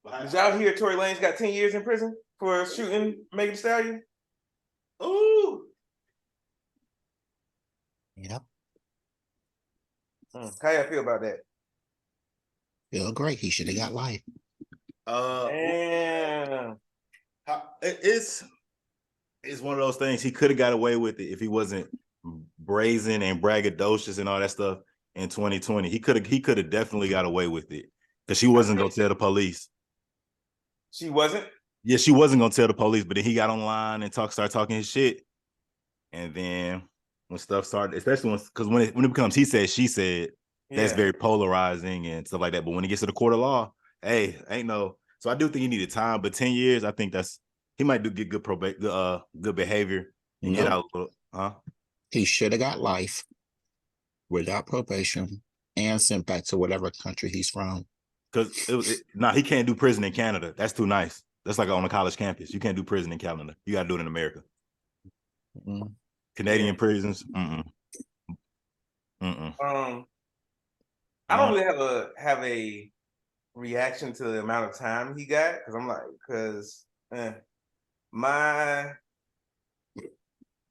Did y'all hear Tory Lanez got 10 years in prison for shooting Megan Thee Stallion? Ooh. Yep. How y'all feel about that? Feel great. He should have got life. Damn. It's one of those things. He could have got away with it if he wasn't brazen and braggadocious and all that stuff in 2020. He could have definitely got away with it because she wasn't gonna tell the police. She wasn't? Yeah, she wasn't gonna tell the police, but then he got online and started talking his shit. And then when stuff started, especially because when it becomes he said, she said, that's very polarizing and stuff like that. But when it gets to the court of law, hey, ain't no. So I do think he needed time, but 10 years, I think he might get good behavior and get out. He should have got life without probation and sent back to whatever country he's from. Because he can't do prison in Canada. That's too nice. That's like on a college campus. You can't do prison in Canada. You got to do it in America. Canadian prisons. I don't really have a reaction to the amount of time he got because I'm like,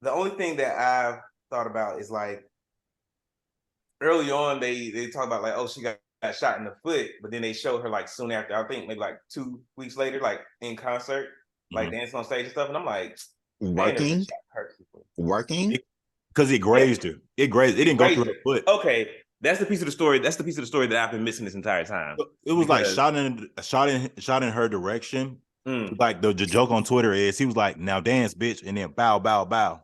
the only thing that I've thought about is like early on they talk about like, oh, she got shot in the foot, but then they showed her like soon after, I think maybe like 2 weeks later, like in concert, like dancing on stage and stuff, and I'm like, working because it grazed her. It didn't go through her foot. Okay, that's the piece of the story. That's the piece of the story that I've been missing this entire time. It was like shot in her direction. Like the joke on Twitter is he was like, now dance, bitch, and then bow, bow, bow.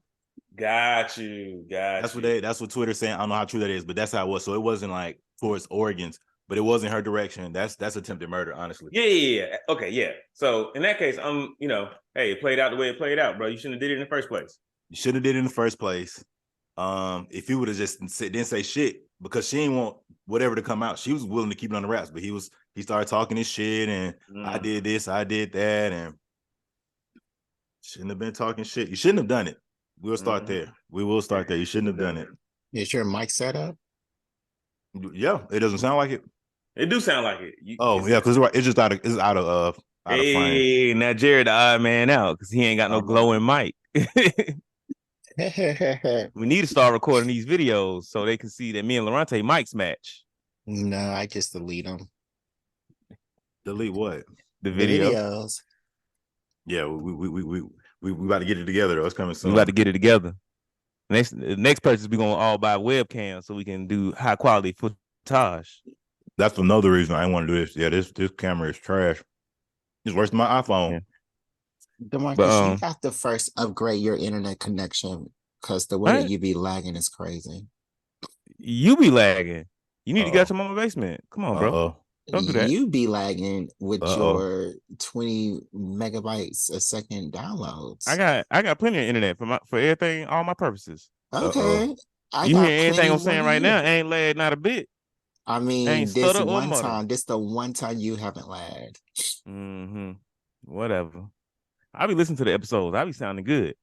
Got you. That's what Twitter's saying. I don't know how true that is, but that's how it was. So it wasn't like towards organs, but it wasn't her direction. That's attempted murder, honestly. Yeah. Okay, yeah. So in that case, hey, it played out the way it played out, bro. You shouldn't have did it in the first place. You should have did it in the first place. If he would have just didn't say shit, because she didn't want whatever to come out. She was willing to keep it on the wraps, but he started talking his shit and I did this, I did that, and shouldn't have been talking shit. You shouldn't have done it. We'll start there. We will start there. You shouldn't have done it. Is your mic set up? Yeah, it doesn't sound like it. It do sound like it. Because it's just out of frame. Hey, now Jared the odd man out because he ain't got no glowing mic. We need to start recording these videos so they can see that me and Loronta mics match. No, I just delete them. Delete what? The videos. Yeah, we about to get it together though. It's coming soon. We about to get it together. Next purchase, we gonna all buy webcams so we can do high quality footage. That's another reason I want to do this. Yeah, this camera is trash. It's worse than my iPhone. Yeah. DeMarcus, you got to first upgrade your internet connection because the way that you be lagging is crazy. You be lagging. You need to get to my basement. Come on, bro. Don't do that. You be lagging with your 20 megabytes a second downloads. I got plenty of internet for everything, all my purposes. Okay. You hear anything I'm saying right now? Ain't lagged not a bit. I mean, this the one time you haven't lagged. Whatever. I be listening to the episodes. I be sounding good.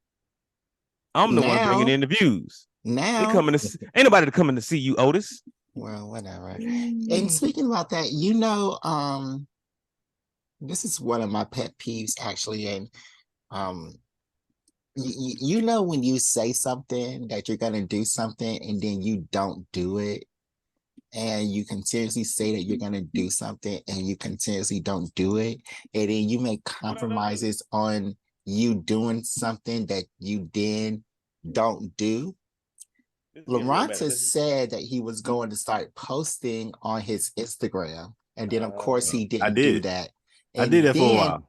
I'm the one bringing in the views. Now ain't nobody coming to see you, Otis. Well, whatever. And speaking about that, this is one of my pet peeves actually, and when you say something that you're gonna do something and then you don't do it, and you continuously say that you're gonna do something and you continuously don't do it, and then you make compromises on you doing something that you then don't do. Loronta said that he was going to start posting on his Instagram, and then of course he didn't do that. And I did that for a while.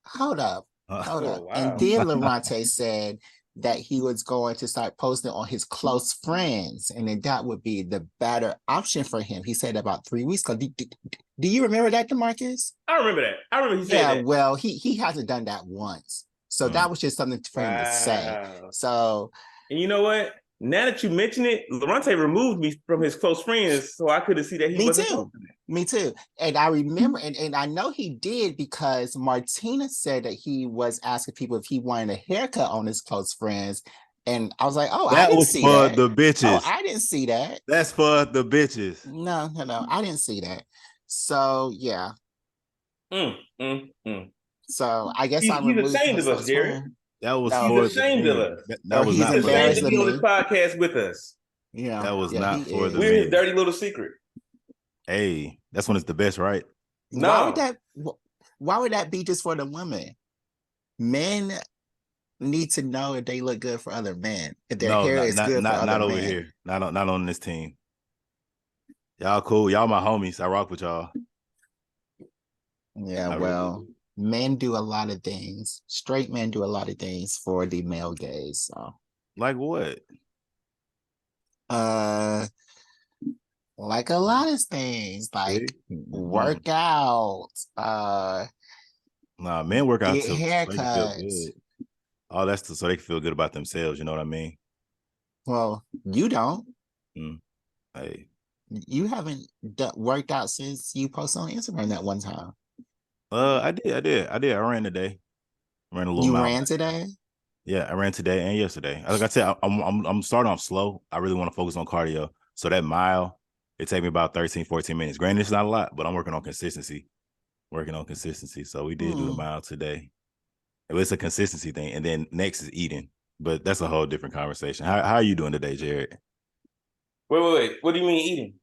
Hold up. And then Loronta said that he was going to start posting on his close friends, and then that would be the better option for him. He said about 3 weeks ago. Do you remember that, DeMarcus? I remember that. I remember he said that. Well, he hasn't done that once. So that was just something for him to say. So, and you know what? Now that you mention it, Loronta removed me from his close friends, so I couldn't see that he wasn't. Me too. And I remember, and I know he did because Martina said that he was asking people if he wanted a haircut on his close friends. And I was like, that was for the bitches. I didn't see that. That's for the bitches. No, I didn't see that. So, yeah. Mm. So I guess I He's removed ashamed him of from us, the Jared. team. That was No, He's for the ashamed of men. us. That so was he's He's not for the ashamed embarrassed to of be men. on this me. podcast with us. Yeah, That was yeah, he not for the is. We're his men. dirty little secret. Hey, that's when it's the best, right? Why would No. that? Why would that be just for the women? Men need to know if they look good for other men. If their No, hair not is not good for not other not over men. here. Not on this team. Y'all cool. Y'all my homies. I rock with y'all. Yeah, I really well, do. men do a lot of things. Straight men do a lot of things for the male gaze. So, Like what? uh, like a lot of things, like See? Mm-mm. work out, Nah, men work out get so they can feel haircuts. good. All that's so they can feel good about themselves. You know what I mean? Well, you don't. Mm. Hey, You haven't worked out since you posted on Instagram that one time. I did. I ran today. Ran a little You mile. ran today? Yeah, I ran today and yesterday. Like I said, I'm starting off slow. I really want to focus on cardio. So that mile, it take me about 13, 14 minutes. Granted, it's not a lot, but I'm working on consistency. Working on consistency. So we did do the Hmm. mile today. It's a consistency thing. And then next is eating. But that's a whole different conversation. How are you doing today, Jared? Wait. What do you mean eating?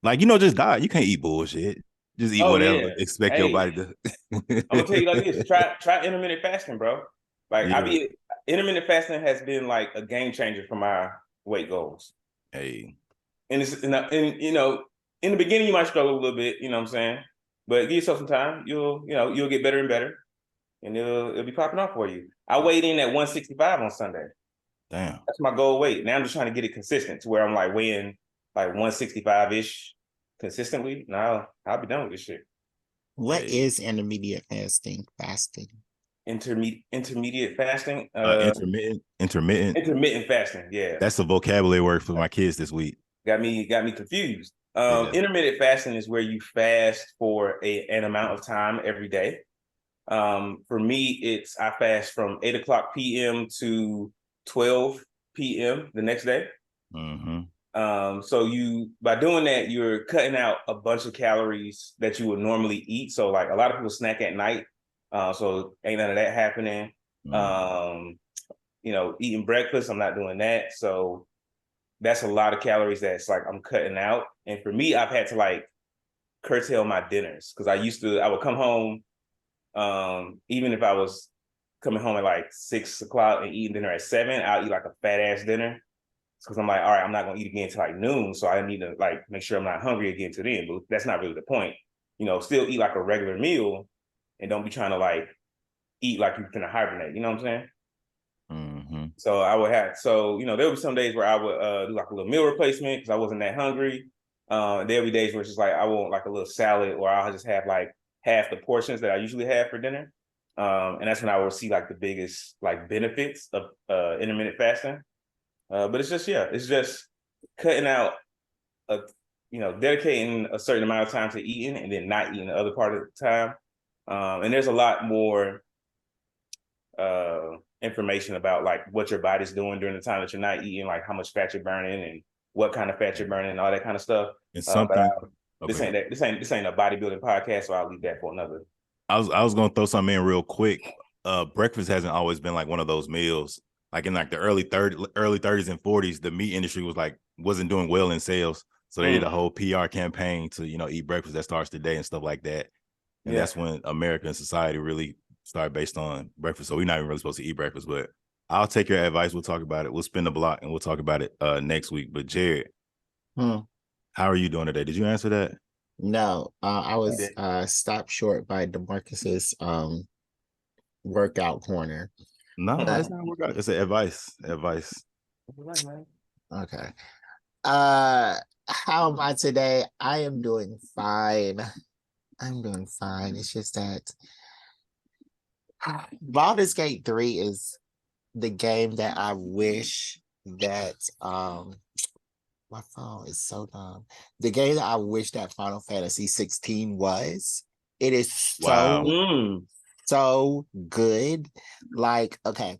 Like, just diet. You can't eat bullshit. Just eat Oh whatever. yeah. Expect your Hey, body to. I'm gonna tell you like this. Try intermittent fasting, bro. Like I Yeah. be intermittent fasting has been like a game changer for my weight goals. Hey. And it's and you know, in the beginning you might struggle a little bit, you know what I'm saying? But give yourself some time, you'll get better and better and it'll be popping off for you. I weighed in at 165 on Sunday. Damn. That's my goal weight. Now I'm just trying to get it consistent to where I'm like weighing like 165-ish consistently. Now I'll be done with this shit. What Hey. is intermediate fasting? Fasting. Intermediate fasting, Intermittent. intermittent fasting. Yeah, That's a vocabulary word for my kids this week. got me confused. Yeah. Intermittent fasting is where you fast for an amount of time every day. For me, I fast from 8 o'clock p.m. to 12 p.m. the next day. Mm-hmm. So by doing that, you're cutting out a bunch of calories that you would normally eat. So like a lot of people snack at night. So ain't none of that happening. Mm-hmm. Um, eating breakfast, I'm not doing that. So that's a lot of calories that's like I'm cutting out. And for me, I've had to like curtail my dinners because I would come home, even if I was coming home at like 6 o'clock and eating dinner at 7, I'll eat like a fat ass dinner because I'm like, all right, I'm not gonna eat again till like noon, so I need to like make sure I'm not hungry again till then. But that's not really the point. Still eat like a regular meal, and don't be trying to like eat like you're gonna hibernate. You know what I'm saying? Mm-hmm. So there would be some days where I would do like a little meal replacement because I wasn't that hungry. There'll be days where it's just like I want like a little salad, or I'll just have like half the portions that I usually have for dinner. And that's when I will see like the biggest like benefits of intermittent fasting. But it's just cutting out dedicating a certain amount of time to eating and then not eating the other part of the time. And there's a lot more information about like what your body's doing during the time that you're not eating, like how much fat you're burning and what kind of fat you're burning and all that kind of stuff. And But something. this Okay. ain't that. This ain't a bodybuilding podcast, so I'll leave that for another. I was gonna throw something in real quick. Breakfast hasn't always been like one of those meals. Like in like the early 30s and 40s, the meat industry wasn't doing well in sales. So they did a whole PR campaign to, eat breakfast that starts today and stuff like that. And Yeah. that's when American society really started based on breakfast. So we're not even really supposed to eat breakfast, but I'll take your advice. We'll talk about it. We'll spin the block and we'll talk about it next week. But Jared, Hmm. how are you doing today? Did you answer that? No, I You was did. stopped short by DeMarcus's workout corner. No, But it's not workout. It's an advice. Advice. Right, man. okay. How am I today? I am doing fine. I'm doing fine. It's just that Baldur's Gate 3 is the game that I wish that my phone is so dumb. The game that I wish that Final Fantasy 16 was. It is Wow. so good. Like, okay,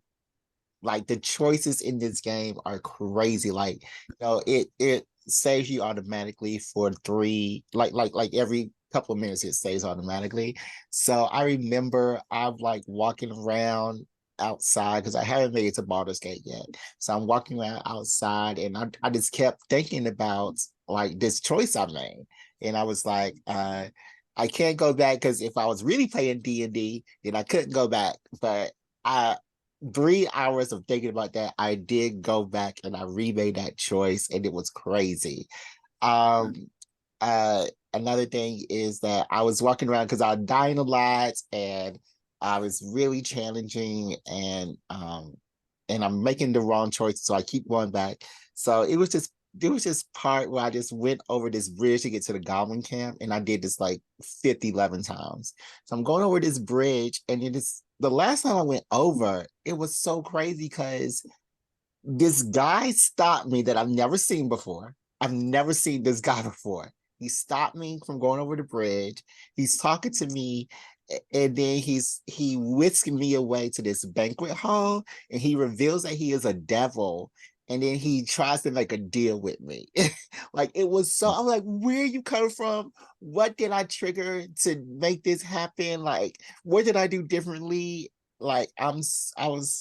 like the choices in this game are crazy. Like, it saves you automatically for three, like every couple of minutes, it saves automatically. So I remember I'm like walking around outside because I haven't made it to Baldur's Gate yet. So I'm walking around outside and I just kept thinking about like this choice I made. And I was like, I can't go back because if I was really playing D&D, then I couldn't go back. But I 3 hours of thinking about that, I did go back and I remade that choice and it was crazy. Um Another thing is that I was walking around because I was dying a lot and I was really challenging and I'm making the wrong choice, so I keep going back. So there was this part where I just went over this bridge to get to the goblin camp, and I did this like 11 times. So I'm going over this bridge, and it is the last time I went over, it was so crazy because this guy stopped me that I've never seen before. I've never seen this guy before. He stopped me from going over the bridge. He's talking to me, and then he whisked me away to this banquet hall, and he reveals that he is a devil. And then he tries to make a deal with me. Like it was so, I'm like, where you come from? What did I trigger to make this happen? Like, what did I do differently? Like I was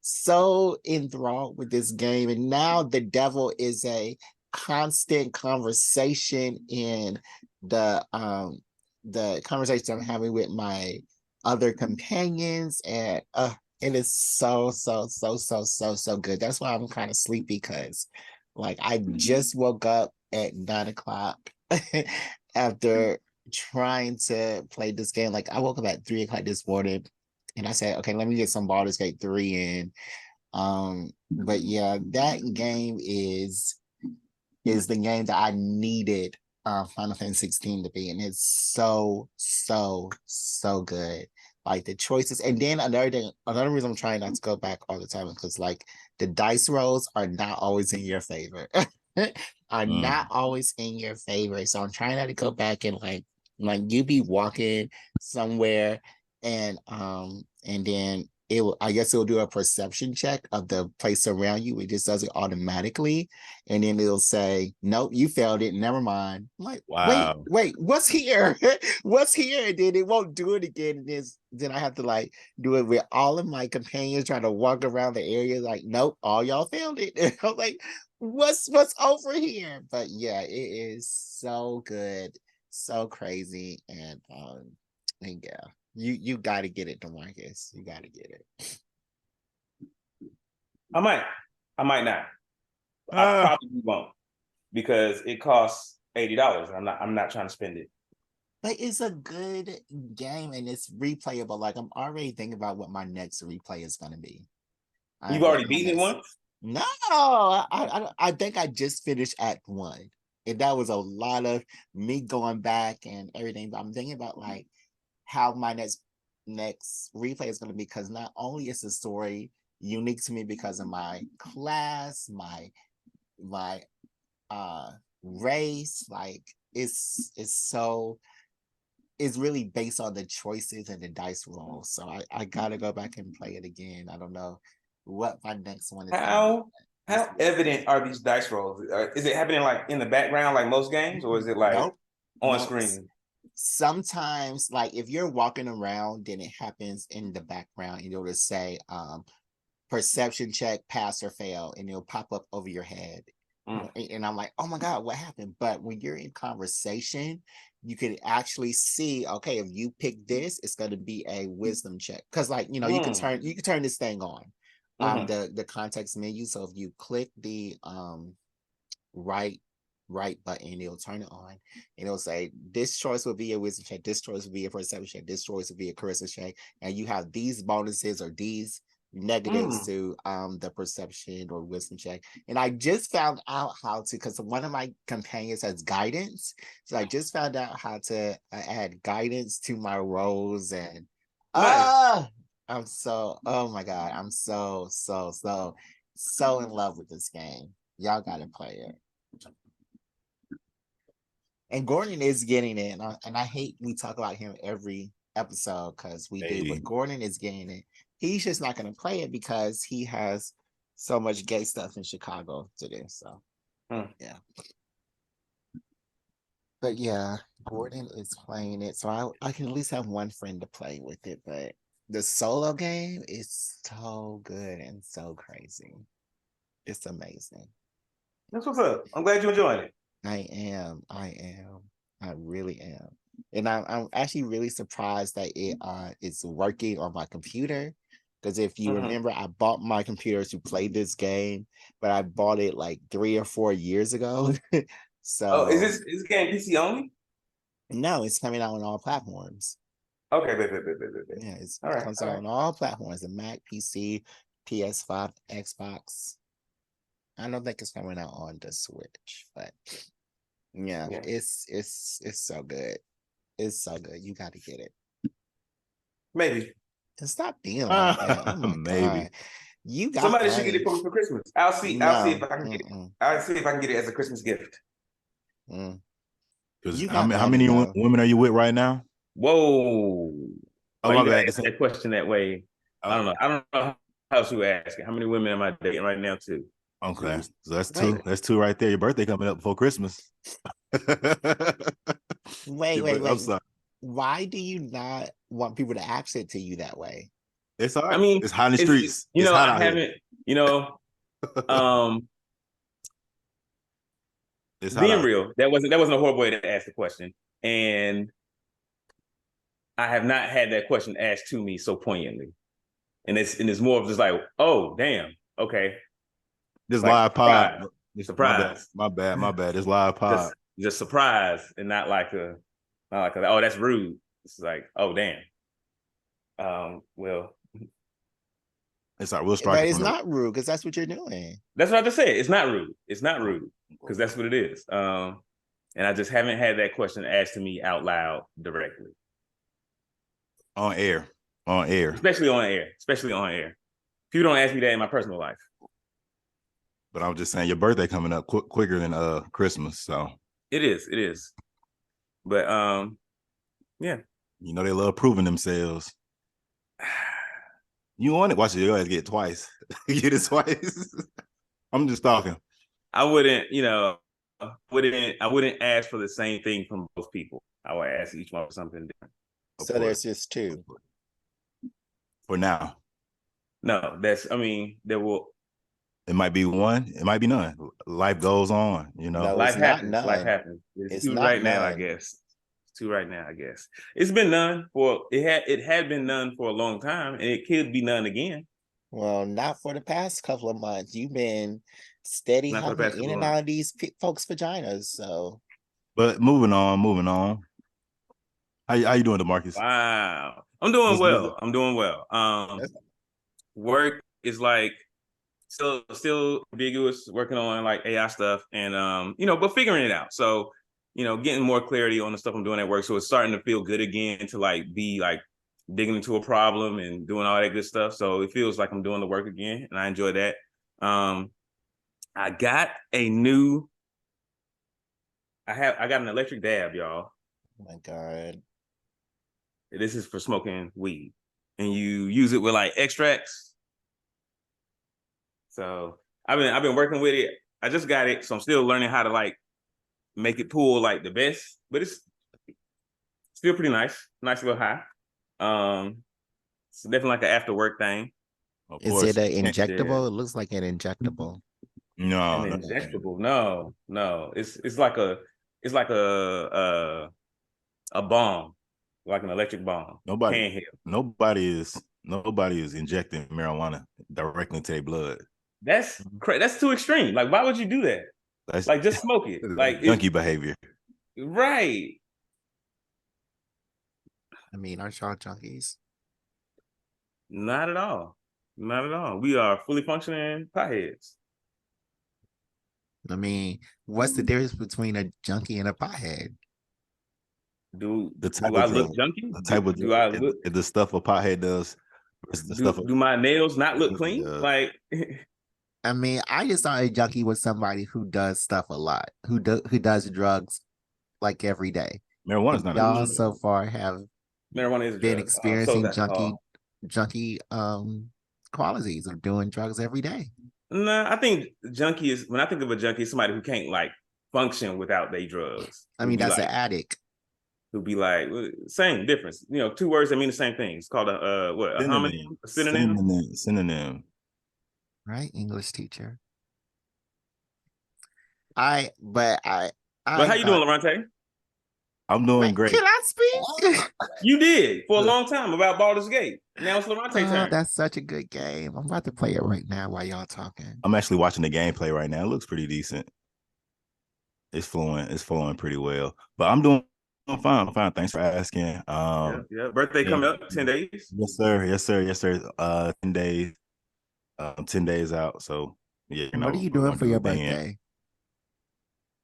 so enthralled with this game, and now the devil is a constant conversation in the conversation I'm having with my other companions, and it is so good. That's why I'm kind of sleepy because like I just woke up at 9 o'clock after trying to play this game. Like I woke up at 3 o'clock this morning and I said, okay, let me get some Baldur's Gate 3 in. But yeah, that game is the game that I needed Final Fantasy 16 to be, and it's so good. Like the choices, and then another reason I'm trying not to go back all the time is because like the dice rolls are not always in your favor. Are not always in your favor. So I'm trying not to go back and like you be walking somewhere and then I guess it'll do a perception check of the place around you. It just does it automatically. And then it'll say, nope, you failed it. Never mind. I'm like, Wow. wait, what's here? What's here? And then it won't do it again. And then I have to like do it with all of my companions trying to walk around the area. Like, nope, all y'all failed it. And I'm like, what's over here? But yeah, it is so good, so crazy. And yeah. You got to get it, DeMarcus. You got to get it. I might not. I Uh, probably won't because it costs $80. I'm not trying to spend it. But it's a good game and it's replayable. Like I'm already thinking about what my next replay is going to be. You've already beaten it once? No, I think I just finished Act 1, and that was a lot of me going back and everything. But I'm thinking about like how my next replay is going to be, because not only is the story unique to me because of my class, my race, like it's really based on the choices and the dice rolls. So I gotta go back and play it again. I don't know what my next one is gonna be. How evident are these dice rolls? Is it happening like in the background like most games, or is it like Nope. on Nope. screen? Sometimes, like if you're walking around, then it happens in the background, and it'll just say perception check, pass or fail, and it'll pop up over your head. And I'm like, oh my God, what happened? But when you're in conversation, you can actually see, okay, if you pick this, it's going to be a wisdom check. Because like, you can turn this thing on. The context menu. So if you click the right button, it'll turn it on and it'll say this choice will be a wisdom check, this choice will be a perception check, this choice will be a charisma check, and you have these bonuses or these negatives to the perception or wisdom check. And I just found out how to, because one of my companions has guidance, so I just found out how to add guidance to my rolls. And Nice. I'm so, oh my God, I'm so in love with this game. Y'all gotta play it. And Gordon is getting it, and I hate we talk about him every episode because we do, but Gordon is getting it. He's just not going to play it because he has so much gay stuff in Chicago to do. So, yeah. But yeah, Gordon is playing it, so I can at least have one friend to play with it. But the solo game is so good and so crazy. It's amazing. That's what's up. I'm glad you're enjoying it. I am. I really am. And I'm actually really surprised that it's working on my computer. Because if you remember, I bought my computer to play this game, but I bought it like 3 or 4 years ago. Oh, is So this game PC only? no, it's coming out on all platforms. Okay, bet. Yeah, it All right, comes all out right. on all platforms: the Mac, PC, PS5, Xbox. I don't think it's coming out on the Switch, but yeah, Yeah, it's so good. It's so good. You got to get it. maybe. And stop being like that. Oh my Maybe. God. You got Somebody should get it money. for me for Christmas. I'll see if No. I can get it. Mm-mm. I'll see if I can get it as a Christmas gift. Mm. Because You how got many, how money many though. women are you with right now? Whoa. Oh, Why my you gotta bad. ask that question that way? I Oh, don't know. I don't know how else you asking. How many women am I dating right now too? okay. So that's Wait, two. That's two right there. Your birthday coming up before Christmas. I'm wait. sorry. Why do you not want people to accent to you that way? It's all I right. mean, It's hot in the it's streets. It's hot I out here. haven't, um, It's hot being out real, that wasn't a horrible way to ask the question. And I have not had that question asked to me so poignantly. And it's more of just like, oh damn, okay. This Like live pod. surprise. My bad. Surprise. My bad. It's live pod. Just surprise and not like oh, that's rude. It's like, oh damn. Well, It's all right. We'll strike But it it's from the. not rude because that's what you're doing. that's what I just said. It's not rude. It's not rude because that's what it is. And I just haven't had that question asked to me out loud directly, On air. On air. especially on air. Especially on air. People don't ask me that in my personal life. But I'm just saying your birthday coming up quicker than Christmas. So It is. It is. But yeah. you know they love proving themselves. You want it? Watch it. You always get it twice. You get it twice. I'm just talking. I wouldn't ask for the same thing from both people. I would ask each one for something different. Of So course. there's just two. For now. No, there will It might be one, it might be none. Life goes on, you know. No, it's life not happens. Life none. happens. It's It's two not right now, I none. guess. It's two right now, I guess. It's been none for it had been none for a long time, and it could be none again. Well, not for the past couple of months. You've been steady Not for the hopping past in couple of and months. out of these folks' vaginas. So But moving on. How you doing, DeMarcus? Wow. I'm doing What's good? well. I'm doing well. Work is like still ambiguous, working on like AI stuff and but figuring it out. So, getting more clarity on the stuff I'm doing at work. So it's starting to feel good again to like be like digging into a problem and doing all that good stuff. So it feels like I'm doing the work again and I enjoy that. I got a new I got an electric dab, y'all. oh my God. This is for smoking weed. And you use it with like extracts. So I've been working with it. I just got it, so I'm still learning how to like make it pull like the best, but it's still pretty nice little high. It's definitely like an after work thing. Of Is it course. an Yeah. injectable? It looks like an injectable. An No, no. injectable? No. It's like a bomb, like an electric bomb, Nobody handheld. nobody is injecting marijuana directly into their blood. That's too extreme. Like, why would you do that? That's, Like, just smoke it. that's Like, junkie behavior. right. I mean, aren't y'all junkies? Not at all. Not at all. We are fully functioning potheads. I mean, what's the difference between a junkie and a pothead? Do The type do of I look drug. junky? The Do, type of do drug. I look The stuff a pothead does versus the stuff do my nails not a look junkie clean? does. Like I mean, I just thought a junkie was somebody who does stuff a lot, who does drugs like every day. Marijuana is And not a y'all drug. so far have marijuana is a been drug. So is experiencing alcohol. junkie qualities of doing drugs every day. Nah, I think junkie is when I think of a junkie, it's somebody who can't like function without their drugs. I mean, that's an addict. Who'd be like, same difference. You know, two words that mean the same thing. It's called a what? A homonym? A synonym? Synonym. Right, English teacher. But how you doing, Loronta? I'm doing great. Can I speak? You did for a long time about Baldur's Gate. Now it's Loronta turn. That's such a good game. I'm about to play it right now while y'all talking. I'm actually watching the gameplay right now. It looks pretty decent. It's flowing. It's flowing pretty well. But I'm doing fine. I'm fine. Thanks for asking. Yeah. Birthday coming up 10 days. Yes, sir. 10 days. 10 days out. So yeah, what are you doing for your birthday?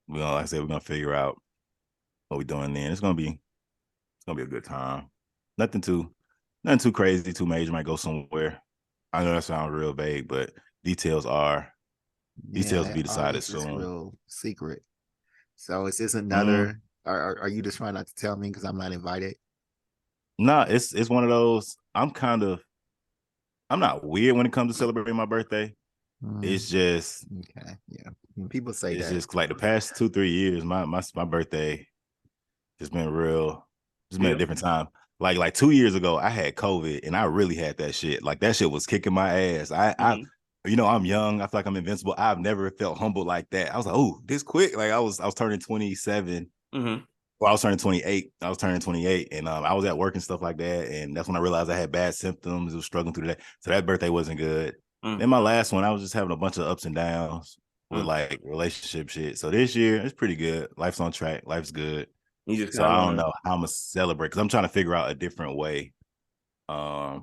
Like I said, we're gonna figure out what we're doing then. It's gonna be a good time. Nothing too crazy, too major. Might go somewhere. I know that sounds real vague, but details be decided soon. Real secret. So is this another? Are you just trying not to tell me because I'm not invited? No, it's one of those. I'm not weird when it comes to celebrating my birthday. It's just okay. Yeah, people say it's that. just like the past 2-3 years, my birthday has been real. It's been a different time. Like 2 years ago, I had COVID and I really had that shit. Like that shit was kicking my ass. I I'm young. I feel like I'm invincible. I've never felt humbled like that. I was like, oh, this quick. Like I was turning 27. Well, I was turning 28. And I was at work and stuff like that. And that's when I realized I had bad symptoms. I was struggling through that. So that birthday wasn't good. Then my last one, I was just having a bunch of ups and downs with like relationship shit. So this year, it's pretty good. Life's on track. Life's good. So I don't know how I'm gonna celebrate because I'm trying to figure out a different way. But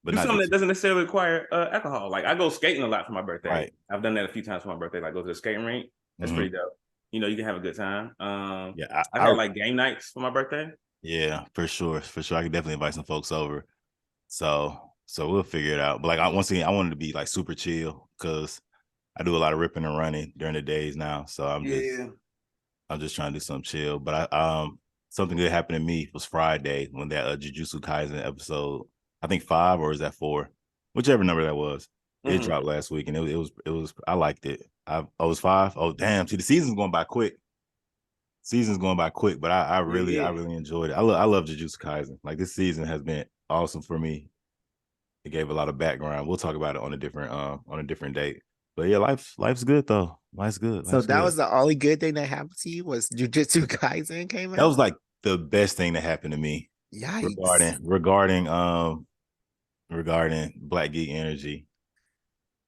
do something that doesn't necessarily require alcohol. Like I go skating a lot for my birthday. Right. I've done that a few times for my birthday. Like go to the skating rink. That's pretty dope. You know, you can have a good time. Yeah, I had like game nights for my birthday. Yeah, for sure. I can definitely invite some folks over. So we'll figure it out. But like once again, I wanted to be like super chill because I do a lot of ripping and running during the days now. So I'm just trying to do something chill. But something good happened to me was Friday when that Jujutsu Kaisen episode, I think 5 or is that 4, whichever number that was, it dropped last week and it was I liked it. I was 5. Oh damn! See, the season's going by quick. But I really enjoyed it. I love Jujutsu Kaisen. Like this season has been awesome for me. It gave a lot of background. We'll talk about it on a different date. But yeah, life's good though. Life's good. So that was the only good thing that happened to you was Jujutsu Kaisen came out? That was like the best thing that happened to me. Yikes. Regarding Black Geek Energy.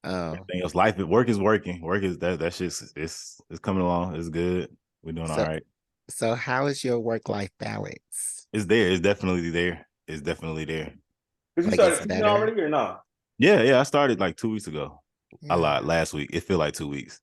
Oh. Everything else, work is working. Work is that shit's it's coming along. It's good. We're doing all right. So how is your work-life balance? It's there. It's definitely there. Did you start teaching already or not? Yeah. I started like 2 weeks ago. Yeah. I lied. Last week. It feels like 2 weeks.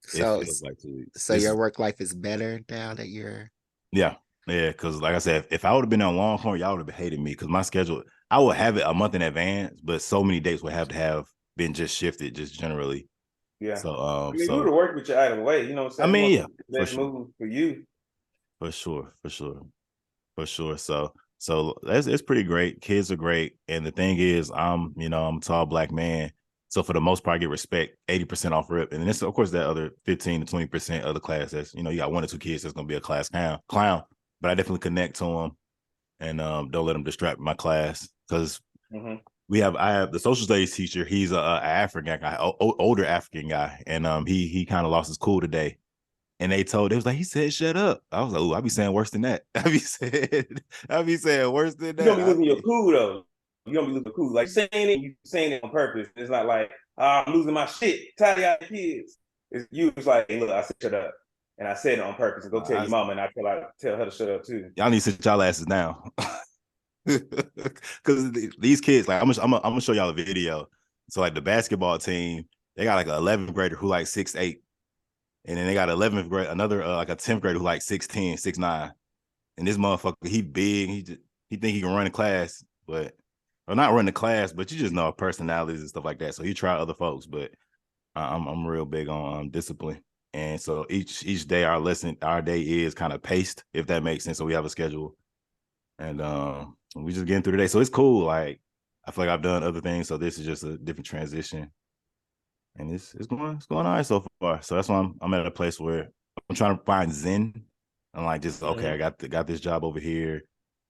So it feels like 2 weeks. So your work life is better now that you're. Yeah. Because like I said, if I would have been on Longhorn, y'all would have hated me because my schedule, I would have it a month in advance, but so many dates would have to have been just shifted, just generally. Yeah. So you would have worked with your either way, you know what I'm saying? I mean, yeah. Best move for you. For sure. So it's pretty great. Kids are great. And the thing is, I'm a tall Black man. So for the most part, I get respect 80% off rip. And then of course, that other 15 to 20% of the class that's, you got 1 or 2 kids that's going to be a class clown. But I definitely connect to them and don't let them distract my class. Because I have the social studies teacher. He's a African guy, older African guy. And he kind of lost his cool today. And they was like, he said, shut up. I was like, oh, I be saying worse than that. I be saying worse than that. You don't be losing your cool though. You don't be losing cool. Like you saying it on purpose. It's not like, I'm losing my shit. Tired of y'all kids. It's like, hey, look, I said shut up. And I said it on purpose. And go tell your mama and I tell her to shut up too. Y'all need to sit y'all asses down. Because these kids, like I'm gonna show y'all a video. So like the basketball team, they got like an 11th grader who like 6'8". And then they got 11th grade, another like a 10th grader who like 6'10", 6'9". And this motherfucker, he big. He think he can run the class, or not run the class, but you just know personalities and stuff like that. So he try other folks, but I'm real big on discipline. And so each day our day is kind of paced, if that makes sense. So we have a schedule, and we just getting through the day. So it's cool. Like I feel like I've done other things, so this is just a different transition. And it's going all right so far. So that's why I'm at a place where I'm trying to find Zen. I'm like, just okay, I Mm-hmm. got this job over here,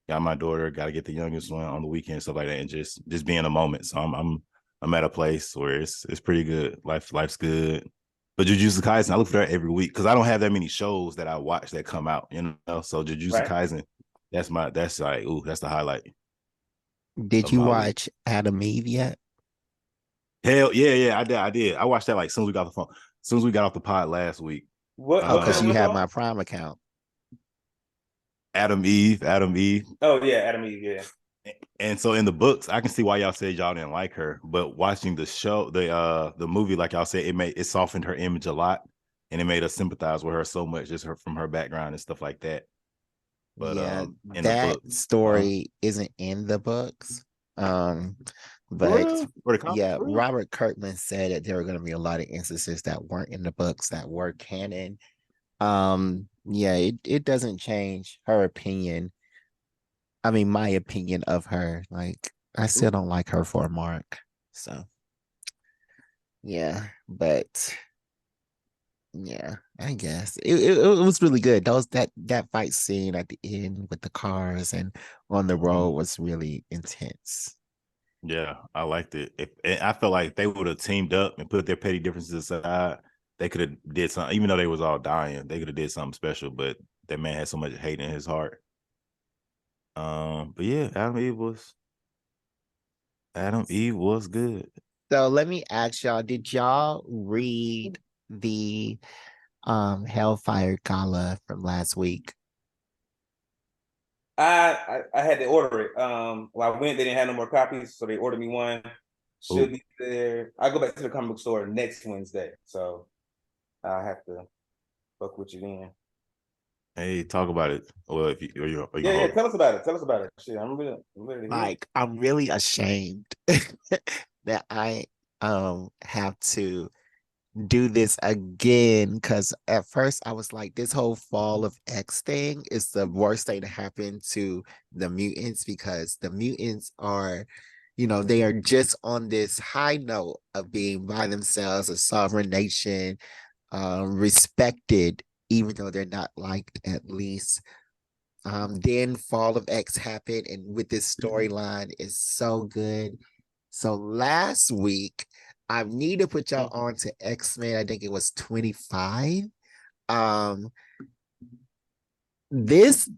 got my daughter, got to get the youngest one on the weekend, stuff like that, and just be in a moment. So I'm at a place where it's pretty good. Life's good. But Jujutsu Kaisen, I look for that every week because I don't have that many shows that I watch that come out, you know. So Jujutsu Right. Kaisen, that's like, ooh, that's the highlight Did of you my week. watch Adam Eve yet? Hell yeah, I did. I watched that like as soon as we got the phone, as soon as we got off the pod last week. Oh, What because channel you was it have on? my Prime account. Adam Eve. Oh yeah, Adam Eve. Yeah. And so in the books, I can see why y'all said y'all didn't like her, but watching the show, the movie, like y'all said, it softened her image a lot, and it made us sympathize with her so much, just her from her background and stuff like that. But Yeah, in the that books, story isn't in the books. Um, for but real, for the comics, yeah, for real. Robert Kirkman said that there were going to be a lot of instances that weren't in the books that were canon. Yeah, it doesn't change her opinion. I mean, my opinion of her. Like, I still don't like her for a mark. So yeah, but yeah, I guess it was really good. That fight scene at the end with the cars and on the road was really intense. Yeah, I liked it. And I felt like they would have teamed up and put their petty differences aside. They could have did something, even though they was all dying. They could have did something special, but that man had so much hate in his heart. But yeah, Adam Eve was good. So let me ask y'all, did y'all read the Hellfire Gala from last week? I had to order it. Well, I went. They didn't have no more copies, so they ordered me one. Should Ooh, be there. I go back to the comic book store next Wednesday, so I have to fuck with you then. hey, talk about it. Well, if you are you Yeah, gonna yeah. hold it? Tell us about it. Tell us about it. Shit, I'm ready to hear it. Like, I'm really ashamed that I have to do this again because at first I was like, this whole Fall of X thing is the worst thing to happen to the mutants because the mutants are, they are just on this high note of being by themselves, a sovereign nation, respected, even though they're not liked at least. Then Fall of X happened, and with this storyline is so good. So last week, I need to put y'all on to X-Men. I think it was 25. Um, this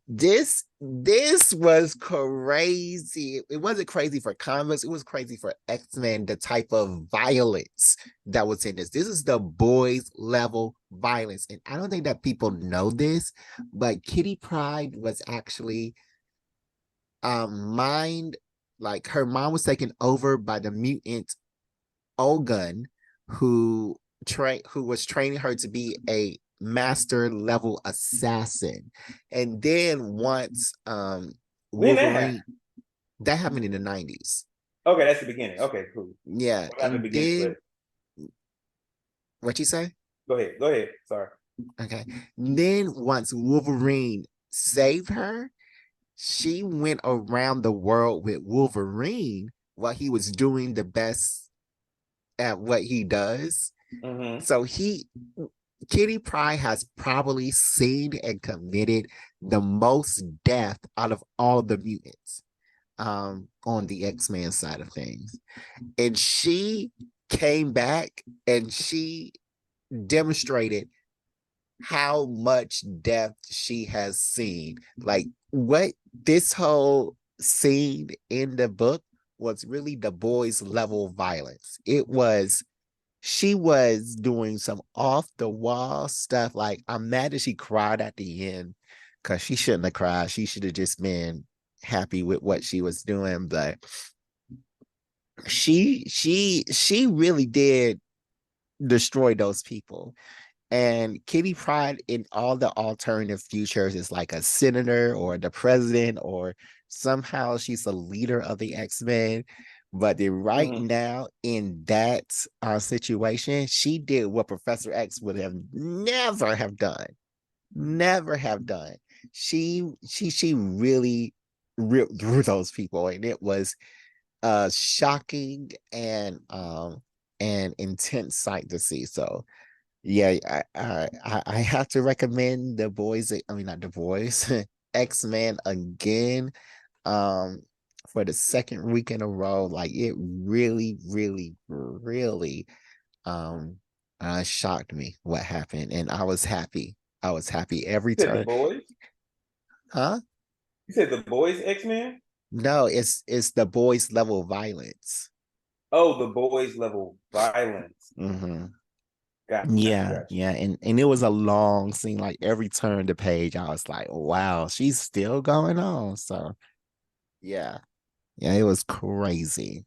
was crazy. It wasn't crazy for comics, it was crazy for X-Men, the type of violence that was in this. This is the boys level violence. And I don't think that people know this, but Kitty Pryde was actually mind like her mom was taken over by the mutant Ogun, who who was training her to be a master level assassin. And then once When that happened? Wolverine, that happened in the 90s. Okay, that's the beginning. Okay, cool. Yeah, Not the and beginning, but then what you say? go ahead. Go ahead. Sorry. Okay. Then once Wolverine saved her, she went around the world with Wolverine while he was doing the best at what he does. Mm-hmm. So Kitty Pryde has probably seen and committed the most death out of all the mutants on the X-Men side of things. And she came back and she demonstrated how much death she has seen. Like what this whole scene in the book was really the boys level violence. She was doing some off the wall stuff. Like I'm mad that she cried at the end because she shouldn't have cried. She should have just been happy with what she was doing. But she really did destroy those people. And Kitty Pryde in all the alternative futures is like a senator or the president, or somehow she's a leader of the X-Men. But then right Mm-hmm. now in that situation, she did what Professor X would have never have done. Never have done. She really ripped through those people, and it was shocking and intense sight to see. So Yeah, I have to recommend the boys. I mean, not the boys, X-Men again. Um, for the second week in a row, like it really, really, really, um, shocked me what happened, and I was happy. I was happy every You said the turn. boys. Huh? You said the boys X-Men. No, it's the boys level violence. Oh, the boys level violence. Hmm. Got you. Yeah, Got you. yeah, and it was a long scene. Like every turn the page, I was like, "Wow, she's still going on." So yeah, yeah, it was crazy.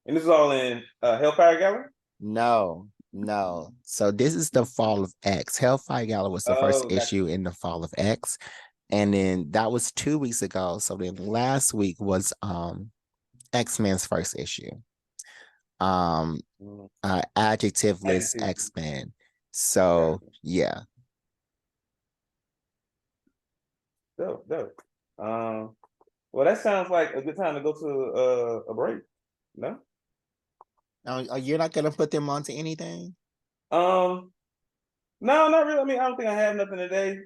And this is all in Hellfire Gala. No, no. So this is the fall of X. Hellfire Gala was the first Oh, got you. issue in the fall of X, and then that was 2 weeks ago. So then last week was X-Men's first issue. Mm, Adjectiveless adjective. X-Men. Got So you. yeah. Dope, dope. Well, that sounds like a good time to go to a break. No. You're not gonna put them onto anything? Um. No, not really. I mean, I don't think I have nothing today.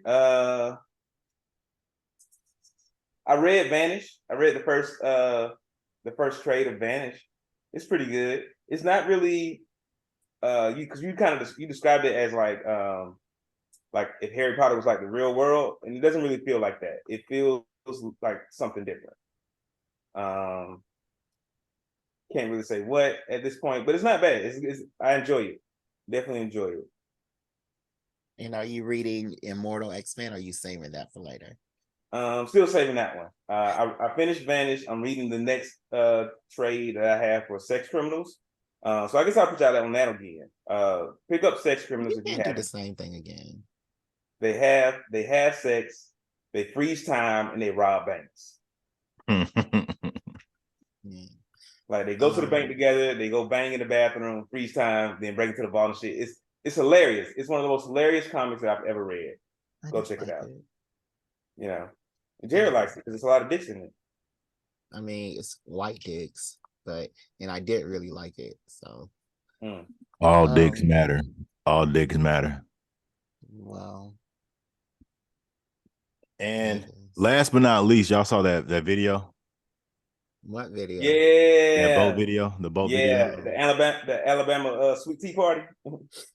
I read Vanish. I read the first trade of Vanish. It's pretty good. It's not really you because you kind of you described it as like if Harry Potter was like the real world, and it doesn't really feel like that. It feels like something different. Um, can't really say what at this point, but it's not bad. I enjoy it. Definitely enjoy it. And are you reading Immortal X-Men or are you saving that for later? Still saving that one. I finished Vanish. I'm reading the next trade that I have for Sex Criminals. So I guess I'll put y'all on that again. Pick up Sex Criminals You if you can't do the haven't. same thing again. They have sex, they freeze time, and they rob banks. Yeah. Like they go to the bank Um, together, they go bang in the bathroom, freeze time, then break into the vault and shit. It's hilarious. It's one of the most hilarious comics that I've ever read. I Go didn't check it like out. it. You know, and I Jared didn't likes like it because there's a lot of dicks in it. I mean, it's white dicks, but and I did really like it. So, Mm. All dicks um, matter. All dicks matter. well, it And is. last but not least, y'all saw that video, What video? that boat Yeah, video, the boat video. yeah. The Alabama sweet tea party.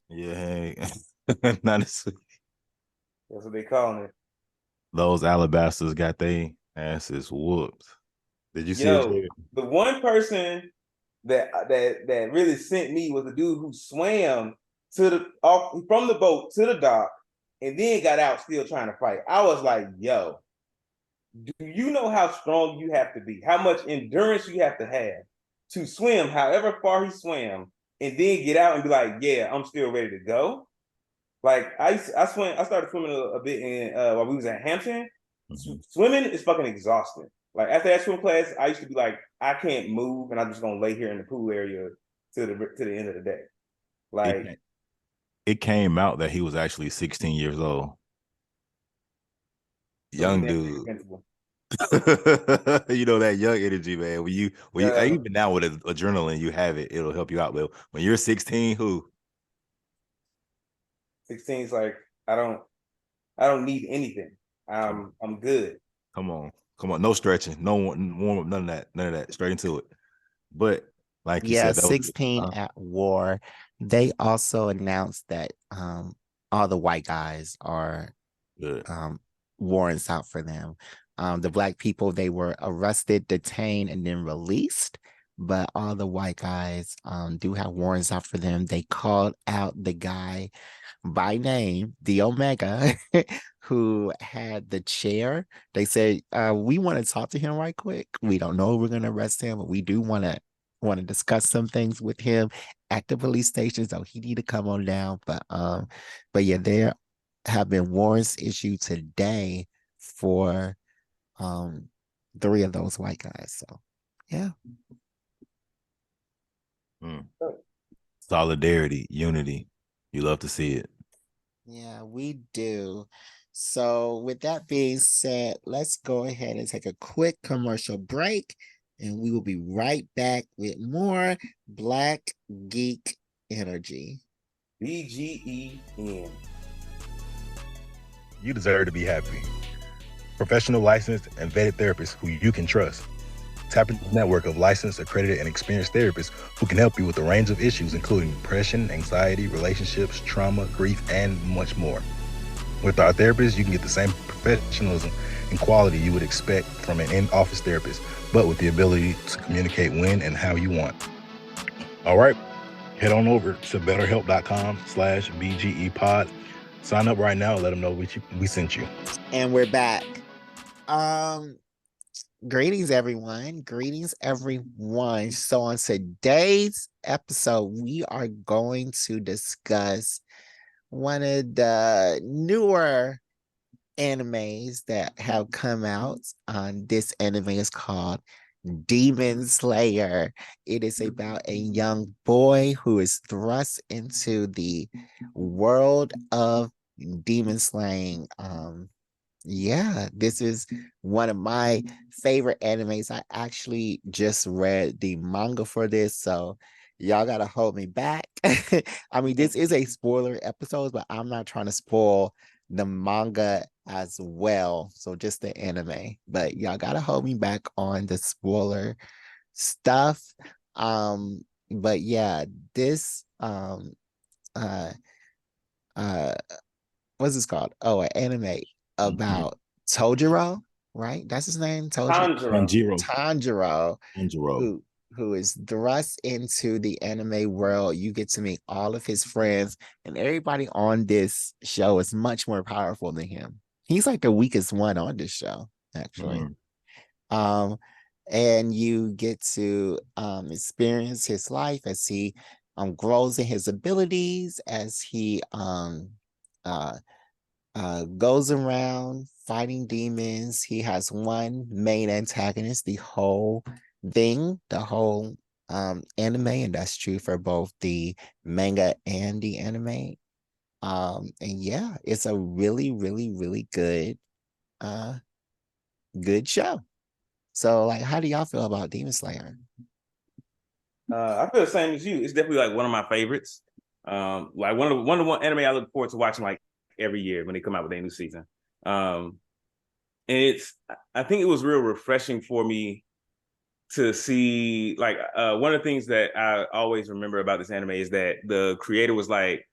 Yeah, not as- That's what they calling it. those alabasters got their asses whooped. Did you see it, Yo, Jared? the one person that really sent me was the dude who swam to the off from the boat to the dock and then got out still trying to fight. I was like, yo, do you know how strong you have to be? How much endurance you have to swim however far he swam and then get out and be like, yeah, I'm still ready to go. Like I started swimming a bit in while we was at Hampton. Mhm. Swimming is fucking exhausting. Like after that swim class, I used to be like, I can't move, and I'm just gonna lay here in the pool area to the end of the day. It Like, it came out that he was actually 16 years old. so he's Young damn dude. invincible. You know that young energy, man. When you Yeah, even now with adrenaline, you have it. It'll help you out. But when you're 16, who? 16 is like I don't need anything. Come on, I'm good. come on, come on. No stretching, no warm up, none of that. Straight into it. But like you Yeah, said, that was 16 at war. They also announced that all the white guys are good. warrants out for them. The black people, they were arrested, detained, and then released. But all the white guys do have warrants out for them. They called out the guy by name, the Omega, who had the chair. They said, we want to talk to him right quick. We don't know if we're gonna arrest him, but we do want to discuss some things with him at the police station. So he need to come on down. But yeah, there have been warrants issued today for um three of those white guys. So yeah. Mm. Solidarity, unity. You love to see it. Yeah, we do. So, with that being said, let's go ahead and take a quick commercial break, and we will be right back with more Black Geek Energy. BGEN. You deserve to be happy. Professional, licensed, and vetted therapists who you can trust. Tap into a network of licensed, accredited, and experienced therapists who can help you with a range of issues, including depression, anxiety, relationships, trauma, grief, and much more. With our therapists, you can get the same professionalism and quality you would expect from an in-office therapist, but with the ability to communicate when and how you want. All right, head on over to betterhelp.com/BGEpod. Sign up right now. Let them know we sent you. And we're back. Greetings, everyone. Greetings, everyone. So on today's episode, we are going to discuss one of the newer animes that have come out. This anime is called Demon Slayer. It is about a young boy who is thrust into the world of demon slaying. Yeah, this is one of my favorite animes. I actually just read the manga for this, so y'all gotta hold me back. I mean, this is a spoiler episode, but I'm not trying to spoil the manga as well. So just the anime. But y'all gotta hold me back on the spoiler stuff. But yeah, this uh uh what's this called? Oh, an anime about Tojiro, right? That's his name, Tanjiro. Tanjiro, Tanjiro. who is thrust into the anime world. You get to meet all of his friends, and everybody on this show is much more powerful than him. He's like the weakest one on this show, actually. Um, and you get to experience his life as he grows in his abilities, as he uh goes around fighting demons. He has one main antagonist the whole thing, the whole anime, and that's true for both the manga and the anime. And yeah, it's a really, really, really uh good show. So like, how do y'all feel about Demon Slayer? I feel the same as you. It's definitely like one of my favorites. Like one of the one anime I look forward to watching like every year when they come out with their new season. And I think it was real refreshing for me to see like one of the things that I always remember about this anime is that the creator was like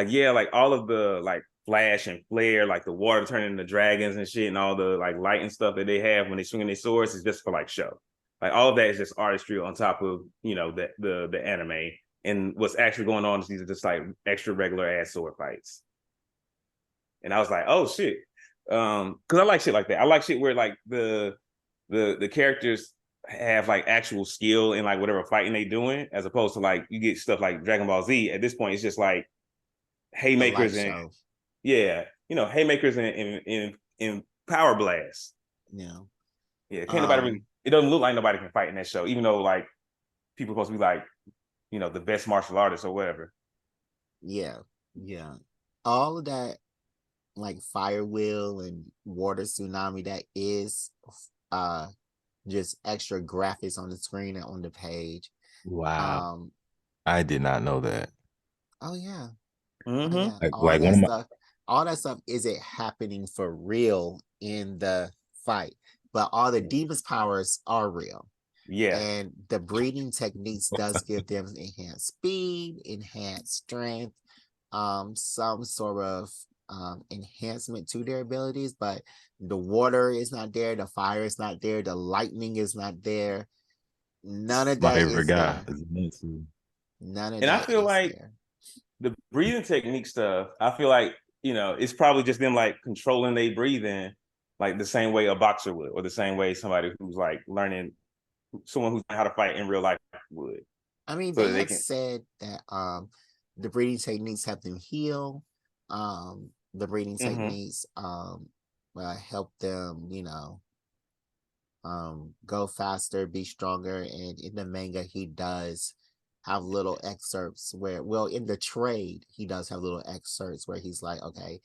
yeah, like all of the like flash and flare, like the water turning into dragons and shit, and all the like light and stuff that they have when they swinging their swords is just for like show. Like all of that is just artistry on top of the anime, and what's actually going on is these are just like extra regular ass sword fights. And I was like, oh shit, because I like shit like that. I like shit where like the characters have like actual skill in like whatever fighting they doing, as opposed to like you get stuff like Dragon Ball Z. At this point, it's just like The light haymakers and show. yeah, haymakers and power blasts. Yeah. Yeah, can't nobody really. It doesn't look like nobody can fight in that show, even though like people are supposed to be like the best martial artists or whatever. Yeah. Yeah. All of that, like fire wheel and water tsunami, that is uh just extra graphics on the screen and on the page. Wow. Um, I did not know that. oh yeah. Oh Mm-hmm. yeah. Like one of my All that stuff isn't happening for real in the fight, but all the demons powers are real. Yeah. And the breeding techniques does give them enhanced speed, enhanced strength, some sort of enhancement to their abilities, but the water is not there, the fire is not there, the lightning is not there. None of my that favorite is guy. there. None of And I that feel is like there. the breathing technique stuff, I feel like, it's probably just them like controlling their breathing like the same way a boxer would, or the same way somebody who's like learning, someone who's how to fight in real life would. I mean, So they that they have can. said that the breeding techniques help them heal. The breeding Mm-hmm. techniques help them, go faster, be stronger. And in the manga, he does have little excerpts where, well, in the trade, he does have little excerpts where he's like, okay,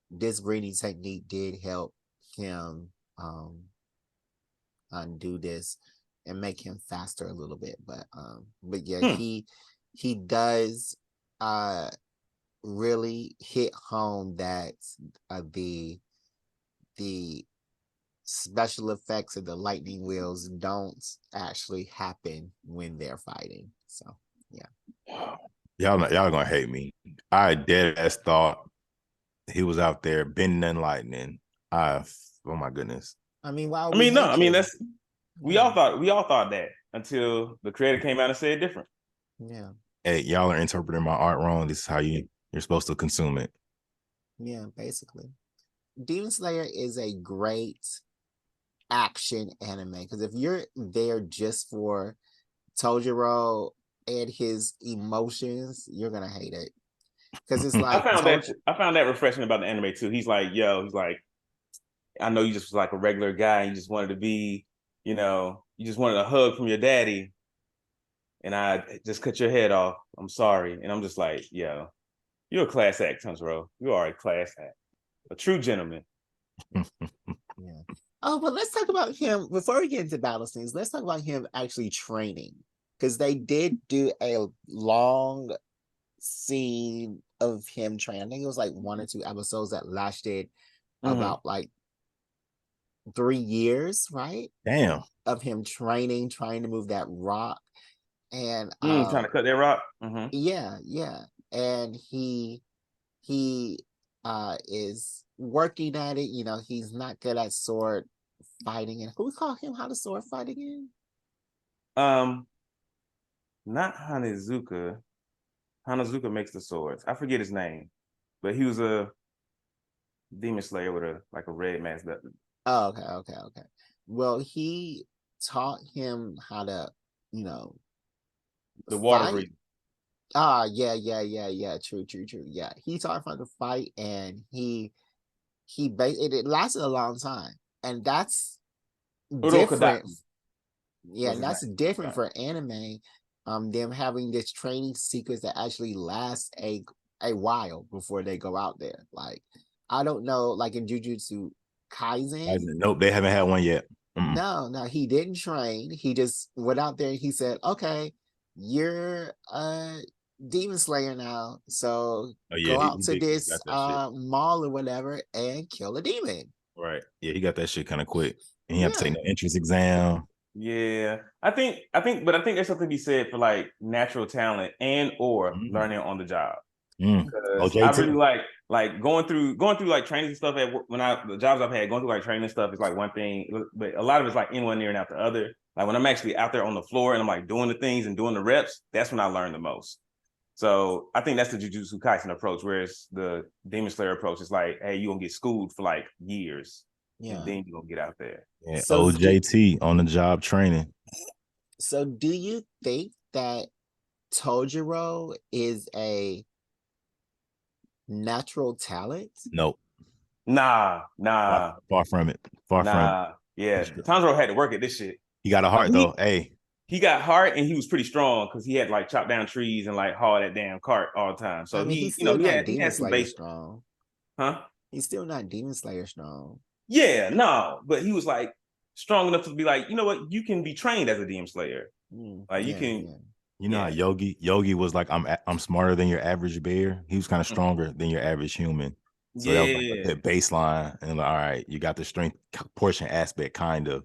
this breeding technique did help him undo this and make him faster a little bit. But yeah, he does really hit home that the special effects of the lightning wheels don't actually happen when they're fighting. So yeah. Y'all gonna hate me. I dead ass thought he was out there bending and lightning. Oh my goodness. I mean, why I would we mean, no, hate I mean you? that's we all thought that until the creator came out and said different. Yeah. Hey, y'all are interpreting my art wrong. This is how you're supposed to consume it. Yeah, basically. Demon Slayer is a great action anime because if you're there just for Tanjiro and his emotions, you're gonna hate it. Because it's like I found that refreshing about the anime too. He's like, I know you just was like a regular guy, and you just wanted to be, you just wanted a hug from your daddy, and I just cut your head off. I'm sorry. And I'm just like, yo, you're a class act, Tanjiro. You are a class act. A true gentleman. yeah. Oh, but let's talk about him before we get into battle scenes. Let's talk about him actually training because they did do a long scene of him training. I think it was like 1 or 2 episodes that lasted about like 3 years, right? Damn. Of him training, trying to move that rock. And trying to cut that rock. yeah. And he is working at it. He's not good at sword fighting. And who taught him how to sword fight again? Not Hanazuka. Hanazuka makes the swords. I forget his name, but he was a demon slayer with a red mask. Oh, okay. Well, he taught him how to, the water fight. breathing. Yeah. True. Yeah, he taught him how to fight, and it lasted a long time, and that's different. Yeah, and that's different for anime. Them having this training sequence that actually lasts a while before they go out there. Like, I don't know, like in Jujutsu Kaisen. Nope, they haven't had one yet. No, he didn't train. He just went out there and he said, "Okay, you're a demon slayer now, so go out to this mall or whatever and kill a demon." Right. Yeah, he got that shit kind of quick. And he had to take an Yeah. entrance exam. Yeah, I think there's something to be said for like natural talent and or learning on the job. Because I really like going through like training and stuff at work. The jobs I've had going through like training and stuff is like one thing, but a lot of it's like in one ear and out the other. Like when I'm actually out there on the floor and I'm like doing the things and doing the reps, that's when I learn the most. So I think that's the Jujutsu Kaisen approach, whereas the Demon Slayer approach is like, hey, you're gonna get schooled for like years, and then you're gonna get out there. Yeah, so OJT on the job training. So do you think that Tanjiro is a natural talent? Nope. Nah. Far from it. Far from it. Yeah, Tanjiro had to work at this shit. He got a heart though. Hey. He got heart and he was pretty strong because he had like chopped down trees and like haul that damn cart all the time. So I mean, he he's still not he Demon had some Slayer base strong. Huh? He's still not Demon Slayer strong. Yeah, no, but he was like strong enough to be like, you know what, you can be trained as a Demon Slayer. Like you can. Yeah. You know how Yogi was like, I'm smarter than your average bear. He was kind of stronger than your average human. So that was like that baseline, and like, all right, you got the strength portion aspect, kind of.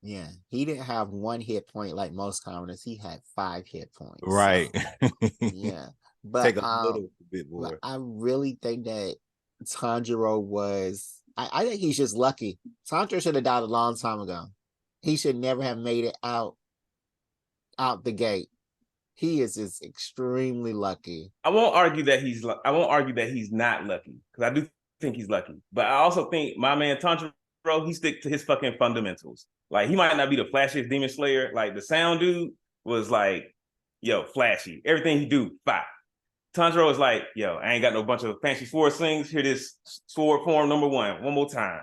Yeah, he didn't have 1 hit point like most commoners. He had 5 hit points. Right. So, yeah, but take a little bit more. But I really think that Tanjiro was. I think he's just lucky. Tanjiro should have died a long time ago. He should never have made it out the gate. He is just extremely lucky. I won't argue that he's not lucky because I do think he's lucky, but I also think my man Tanjiro, he stick to his fucking fundamentals. Like he might not be the flashiest demon slayer. Like the sound dude was like, yo, flashy. Everything he do, fire. Tanjiro is like, yo, I ain't got no bunch of fancy sword slings. Here, this sword form number one more time.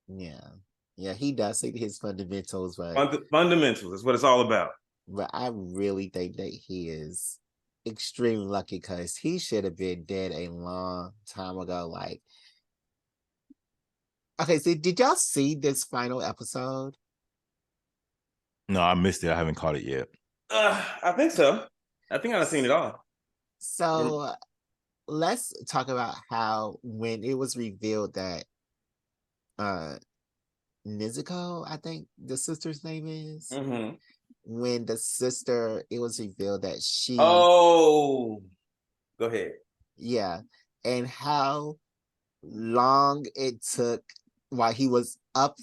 Yeah, he does stick to his fundamentals, but fundamentals is what it's all about. But I really think that he is extremely lucky because he should have been dead a long time ago. Like, okay, so did y'all see this final episode? No, I missed it. I haven't caught it yet. I think so. I think I've seen it all. So let's talk about how when it was revealed that uh Nizuko, I think the sister's name is, Mm-hmm. when the sister, it was revealed that she, Oh, go ahead. yeah, and how long it took while he was up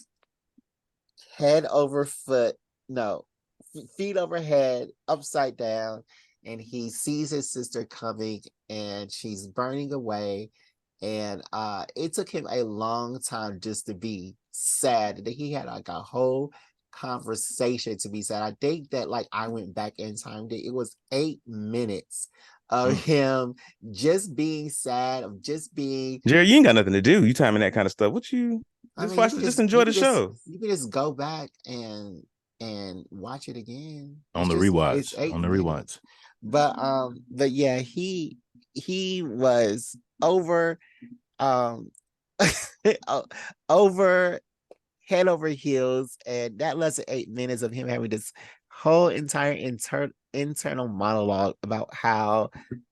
head over foot, no, feet over head, upside down, and he sees his sister coming and she's burning away. And it took him a long time just to be sad. That he had like a whole conversation to be sad. I think that like I went back in time, that it was 8 minutes of him just being sad, of just being. Jerry, you ain't got nothing to do. You timing that kind of stuff. What you I just mean, watch it, just enjoy the show. you can just go back and watch it again. On the It's rewatch. eight On the minutes. rewatch. But yeah, he was over um over head over heels, and that lasted 8 minutes of him having this whole entire internal monologue about how,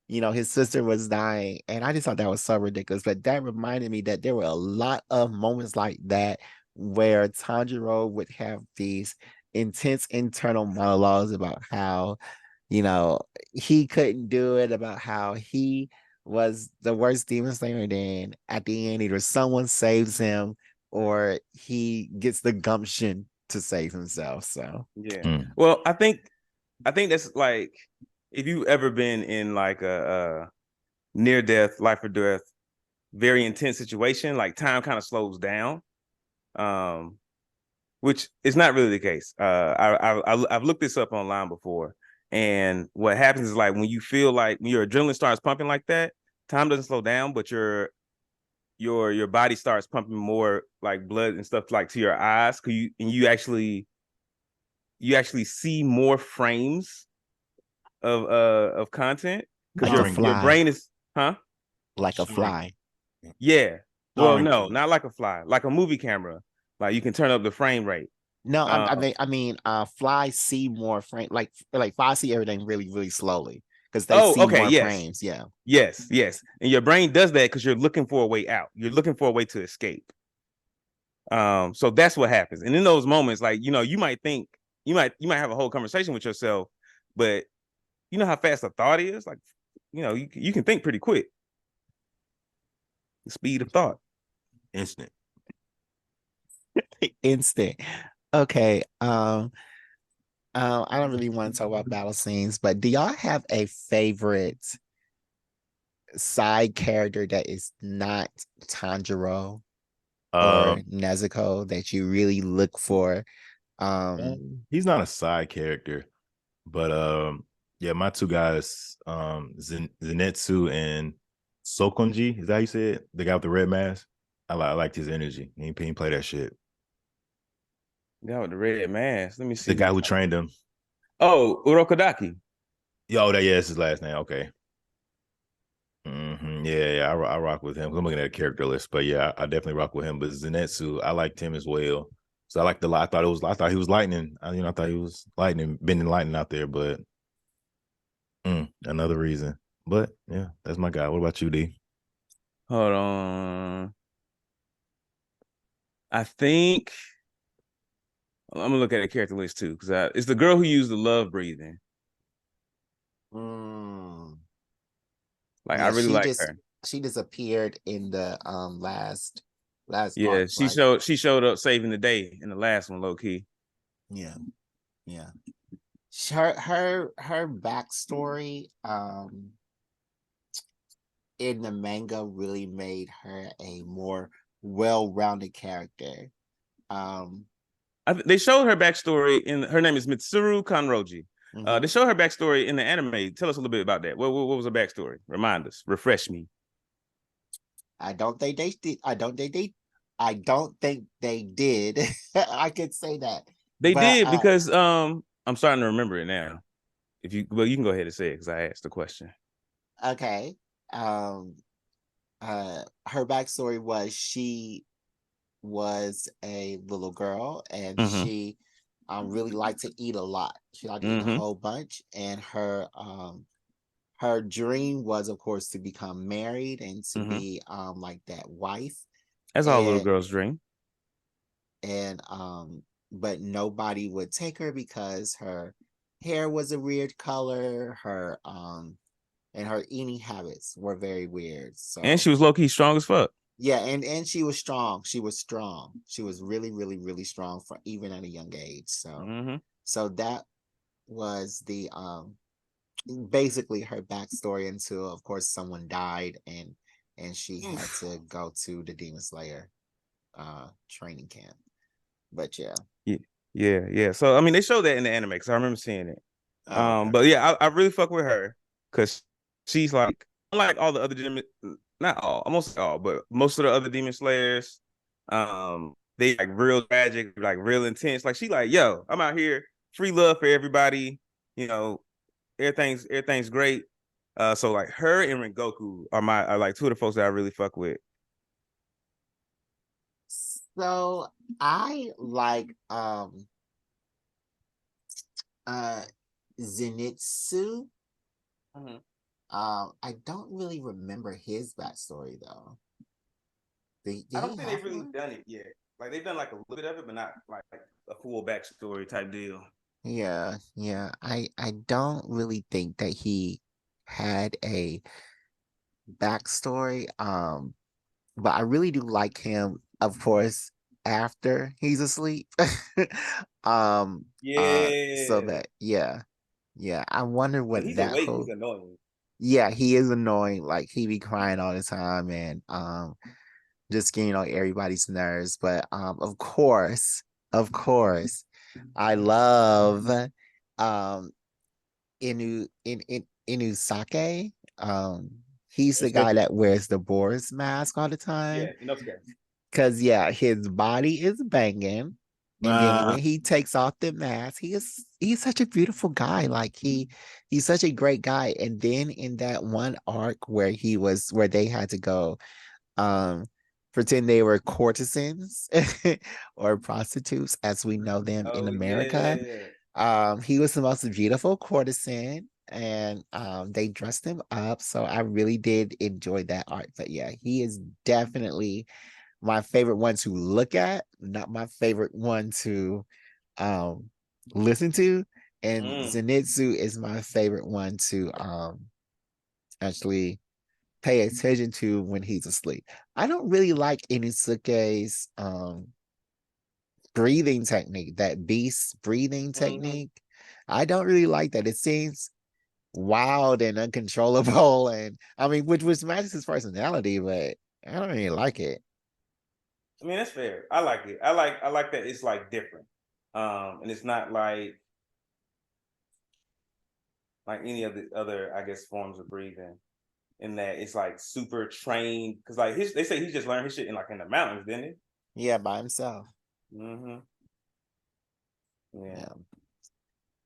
you know, his sister was dying. And I just thought that was so ridiculous. But that reminded me that there were a lot of moments like that where Tanjiro would have these intense internal monologues about how, you know, he couldn't do it, about how he was the worst demon slayer. Then at the end, either someone saves him or he gets the gumption to save himself. So Yeah. Well, I think that's like, if you ever been in like a near death, life or death, very intense situation, like time kind of slows down. Um, which is not really the case. I've looked this up online before, and what happens is like when you feel like when your adrenaline starts pumping like that, time doesn't slow down, but your body starts pumping more like blood and stuff like to your eyes. You actually see more frames of content because like a your fly, brain is, huh? like a fly. Yeah. Well, Sorry. no, not like a fly, like a movie camera. Like you can turn up the frame rate. No, Um, flies see more frame, like flies see everything really, really slowly because they oh, see okay, more yes. frames. Yeah. Yes. And your brain does that because you're looking for a way out. You're looking for a way to escape. So that's what happens. And in those moments, like, you might think you might have a whole conversation with yourself, but you know how fast a thought is? Like, you can think pretty quick. The speed of thought. Instant. Instant. Okay. I don't really want to talk about battle scenes, but do y'all have a favorite side character that is not Tanjiro or Um, Nezuko that you really look for? he's not a side character, but yeah, my two guys, Zenitsu and Sokonji, is that how you say it? The guy with the red mask. I liked his energy. He didn't play that shit. Guy with the red mask. Let me The see guy who trained him. Oh, Urokodaki. Yo, that's his last name. Okay. Yeah, I rock with him. I'm looking at a character list, but yeah, I definitely rock with him. But Zenitsu, I liked him as well. So I liked the lot. I thought he was lightning. I thought he was lightning, bending lightning out there. But another reason. But yeah, that's my guy. What about you, D? Hold on. I think I'm gonna look at a character list too, because it's the girl who used the love breathing. Mm. Like, I Yeah, really like her. she disappeared in the last Yeah, arc, she right? showed up saving the day in the last one, low key. Yeah, yeah. Her backstory in the manga really made her a more well-rounded character. Um They showed her backstory in her name is Mitsuru Kanroji. They mhm. showed her backstory in the anime. Tell us a little bit about that. What was her backstory? Remind us. Refresh me. I don't think they did. I don't think they did. I could say that. They But did because I'm starting to remember it now. You can go ahead and say it because I asked the question. okay. Um her backstory was she was a little girl and Mm-hmm. she really liked to eat a lot. She liked to eat a Mm-hmm. whole bunch, and her dream was, of course, to become married and to Mhm. be like that wife. That's all little girl's dream. And but nobody would take her because her hair was a weird color, her and her eating habits were very weird. So And she was low-key strong as fuck. yeah, and she was strong. She was strong. She was really, really, really strong for even at a young age. So so that was the basically her backstory until, of course, someone died and she had to go to the Demon Slayer training camp. But yeah. Yeah. So I mean, they showed that in the anime because I remember seeing it. Oh, okay. But yeah, I really fuck with her because she's like, unlike all the other demon, not all, almost all, but most of the other demon slayers, they like real tragic, like real intense. Like she like, yo, I'm out here, free love for everybody. You know, everything's great. So like her and Rengoku are like two of the folks that I really fuck with. So I like Zenitsu. I don't really remember his backstory though. Did I don't he think have they've really one? done it yet. Like they've done like a little bit of it, but not like a full backstory type deal. Yeah. I don't really think that he had a backstory. But I really do like him, of course, after he's asleep. So Yeah. that yeah. I wonder When what he's that awake, he's whole annoying. yeah, he is annoying. Like he be crying all the time and just getting on everybody's nerves. But of course, I love um Inusake. He's the guy Inosuke. that wears the Boris mask all the Yeah, time. Inosuke. Cause yeah, his body is banging. And then when he takes off the mask, he's such a beautiful guy. Like he's such a great guy. And then in that one arc where they had to go um pretend they were courtesans or prostitutes as we know them in Oh America. yeah. He was the most beautiful courtesan and they dressed him up. So I really did enjoy that arc. But yeah, he is definitely my favorite one to look at, not my favorite one to listen to. And Zenitsu is my favorite one to actually pay attention to when he's asleep. I don't really like Inosuke's breathing technique, that beast breathing technique. I don't really like that. It seems wild and uncontrollable, and I mean, which matches his personality, but I don't really like it. I mean, that's fair. I like it. I like that it's like different. And it's not like any of the other, I guess, forms of breathing. In that it's like super trained. Cause like they say he just learned his shit in the mountains, didn't he? Yeah, by himself. Yeah. Yeah.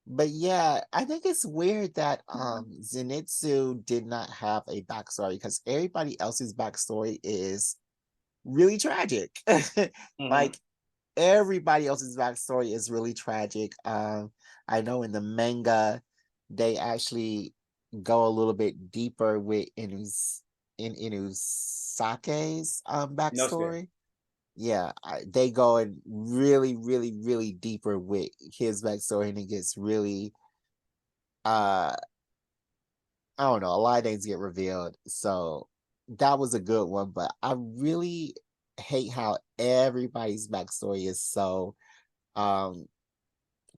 But yeah, I think it's weird that Zenitsu did not have a backstory because everybody else's backstory is really tragic. Like everybody else's backstory is really tragic. I know in the manga they actually go a little bit deeper with Inusake's Inosuke. backstory. Yeah, they go in really, really, really deeper with his backstory, and it gets really I don't know, a lot of things get revealed. So that was a good one, but I really hate how everybody's backstory is so um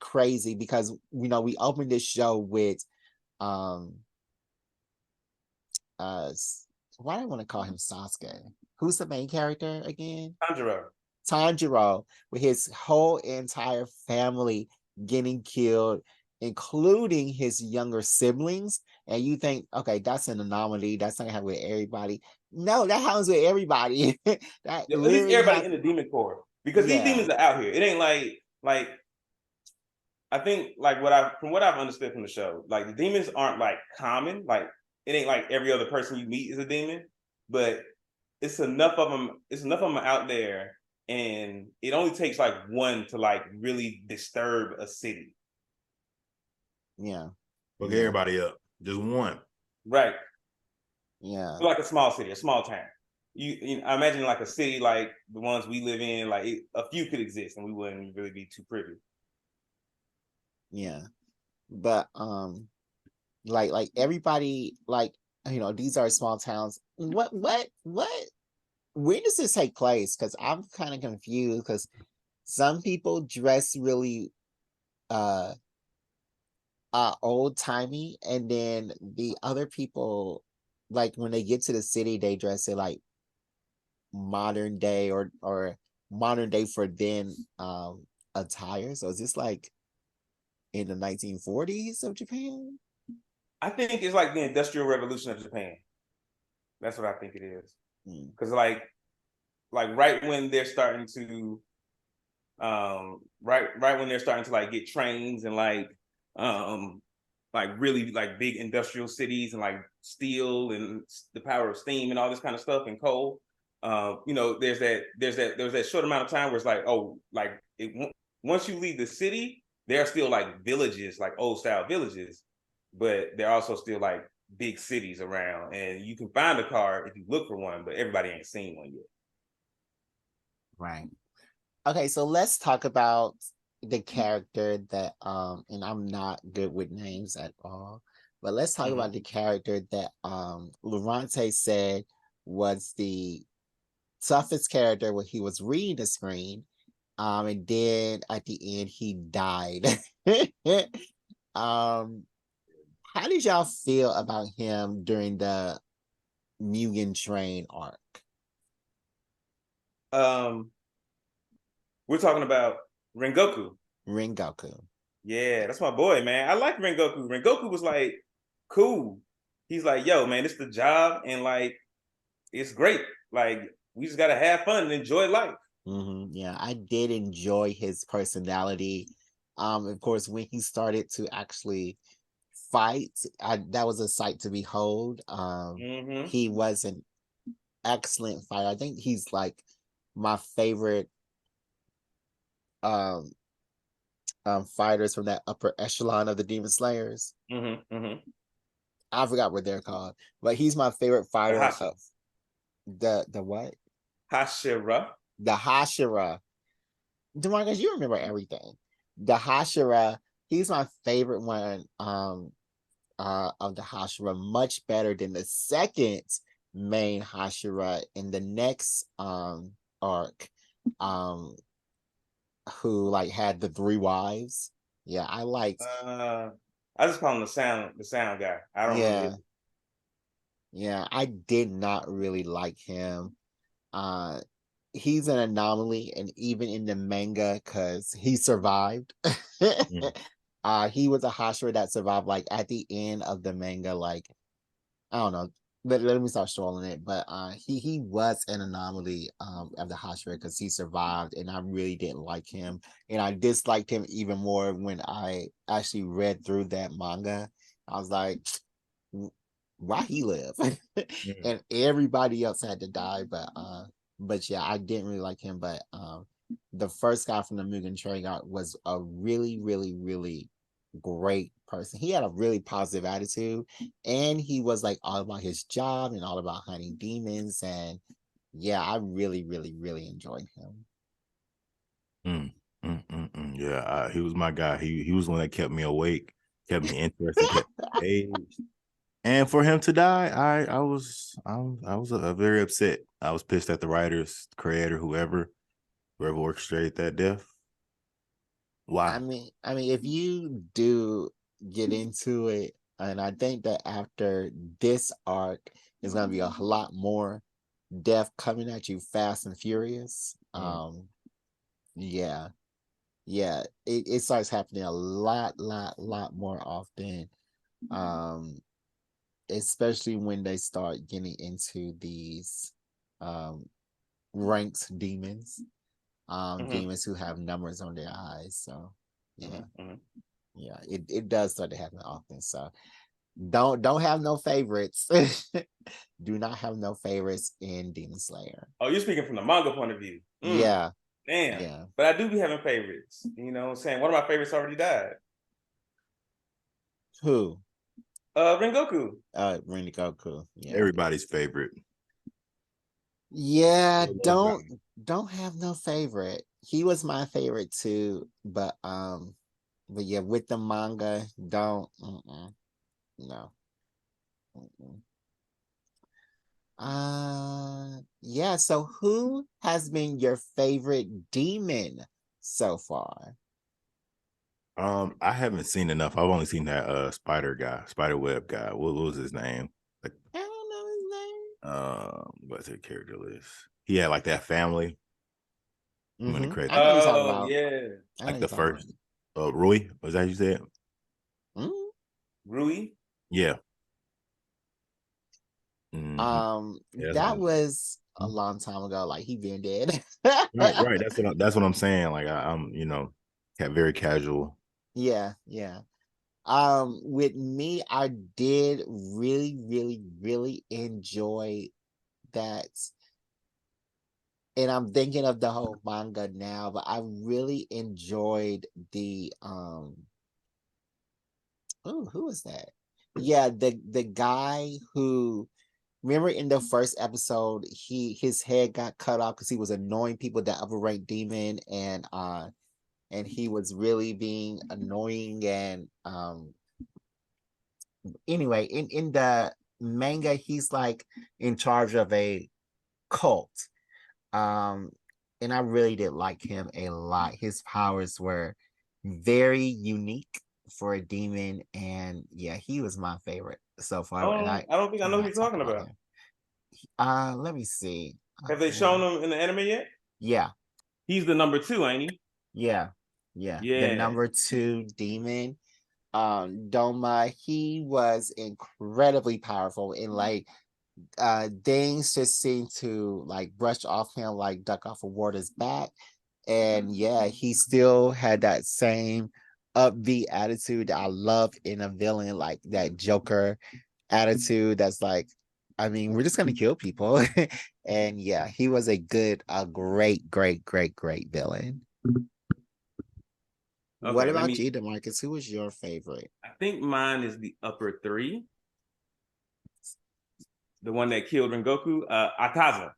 crazy because we opened this show with um uh why do I want to call him Sasuke? Who's the main character again? Tanjiro. Tanjiro, with his whole entire family getting killed, including his younger siblings. And you think, okay, that's an anomaly. That's not gonna happen with everybody. No, that happens with everybody. That Yeah, at least literally everybody in happens. the demon corps. Because these Yeah. demons are out here. It ain't like I think like from what I've understood from the show, like the demons aren't like common. Like it ain't like every other person you meet is a demon, but it's enough of them. It's enough of them out there, and it only takes like one to like really disturb a city. Yeah. Fuck Yeah. everybody up. Just one. Right. Yeah. Like a small city, a small town. I imagine like a city like the ones we live in, like a few could exist, and we wouldn't really be too privy. Yeah. But like everybody, like, these are small towns. What where does this take place? Because I'm kind of confused, because some people dress really uh old timey, and then the other people, like, when they get to the city, they dress it like modern day, or modern day for then attire. So is this like in the 1940s of Japan? I think it's like the Industrial Revolution of Japan. That's what I think it is. Hmm. Because like right when they're starting to right when they're starting to like get trains and like really like big industrial cities and like steel and the power of steam and all this kind of stuff and coal. There's that short amount of time where it's like, oh, like once you leave the city, there are still like villages, like old style villages, but there are also still like big cities around, and you can find a car if you look for one, but everybody ain't seen one yet. Right. Okay, so let's talk about the character that and I'm not good with names at all, but let's talk about the character that Loronta said was the toughest character when he was reading the screen. And then at the end he died. um how did y'all feel about him during the Mugen Train arc? Um, we're talking about Rengoku. Rengoku. Yeah, that's my boy, man. I like Rengoku. Rengoku was like cool. He's like, yo, man, it's the job, and like it's great. Like we just gotta have fun and enjoy life. Yeah, I did enjoy his personality. Of course, when he started to actually fight, that was a sight to behold. He was an excellent fighter. I think he's like my favorite um fighters from that upper echelon of the Demon Slayers. I forgot what they're called, but he's my favorite fighter of the what? Hashira. The Hashira. DeMarcus, you remember everything. The Hashira, he's my favorite one of the Hashira, much better than the second main Hashira in the next arc, who like had the 3 wives. Yeah, I liked. I just call him the sound guy. I don't Yeah, really. yeah, I did not really like him. He's an anomaly, and even in the manga, because he survived. He was a Hashira that survived, like at the end of the manga, like, I don't know. Let me start strolling it. But he was an anomaly of the Hashira, because he survived, and I really didn't like him. And I disliked him even more when I actually read through that manga. I was like, why he live? And everybody else had to die. But yeah, I didn't really like him. But the first guy from the Mugen Train arc was a really, really, really great person. He had a really positive attitude, and he was like all about his job and all about hunting demons. And yeah, I really, really, really enjoyed him. Yeah, he was my guy. He was the one that kept me awake, kept me interested, kept me engaged. And for him to die, I was very upset. I was pissed at the writers, creator, whoever orchestrated that death. Why? I mean, if you do get into it, and I think that after this arc, there's gonna be a lot more death coming at you fast and furious. Yeah, yeah, it starts happening a lot more often. Especially when they start getting into these ranked demons, demons who have numbers on their eyes. So yeah. Yeah, it does start to happen often. So don't have no favorites. Do not have no favorites in Demon Slayer. Oh, you're speaking from the manga point of view. Yeah. Damn. Yeah. But I do be having favorites. You know what I'm saying? One of my favorites already died. Who? Rengoku. Rengoku. Yeah. Everybody's favorite. Yeah, don't have no favorite. He was my favorite too, but yeah, with the manga, don't no. Mm-mm. Yeah, so who has been your favorite demon so far? I haven't seen enough. I've only seen that spider web guy. What was his name? Like, I don't know his name. what's his character list? He had like that family. I'm gonna create I know you're talking Oh about. yeah, I know like you're the talking first Rui. Was that you said? about. Rui. Yeah. Mhm. Yeah, that's That one. was a long time ago. Like he been dead. Right. That's what I'm saying. Like I'm, very casual. Yeah, yeah. With me, I did really, really, really enjoy that. And I'm thinking of the whole manga now, but I really enjoyed the who was that? Yeah, the guy who, remember in the first episode, his head got cut off because he was annoying people, that upper rank demon, and he was really being annoying. And anyway, in the manga, he's like in charge of a cult. Um, and I really did like him a lot. His powers were very unique for a demon, and yeah, he was my favorite so far. And Oh, I don't think I know who cannot you're talk talking about about. him. Let me see. Have they shown him in the anime yet? Yeah, He's the number 2, ain't he? yeah, yeah. The Yeah. number 2 demon, Doma, he was incredibly powerful, and like things just seemed to like brush off him like duck off a water's back. And yeah, he still had that same upbeat attitude that I love in a villain, like that Joker attitude that's like, I mean, we're just gonna kill people. And yeah, he was a great, great, great, great villain. What Okay, about you, DeMarcus? Who was your favorite? I think mine is the upper 3. The one that killed Rengoku, Akaza.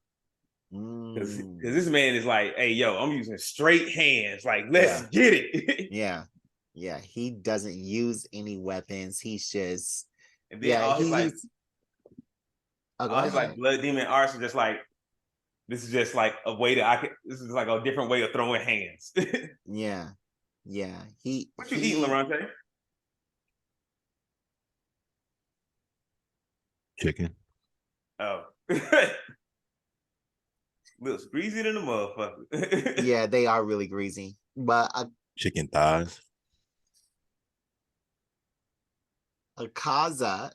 Because this Mm, man is like, hey, yo, I'm using straight hands. Like, let's yeah, get it. yeah, yeah. He doesn't use any weapons. He's just, And then yeah, he's oh, go all his like ahead. blood demon arts are just like, this is just like a way this is like a different way of throwing hands. Yeah, yeah. What you eating, Loronta? Chicken. Oh. Looks greasy than a motherfucker. Yeah, they are really greasy. But Chicken thighs. Akaza,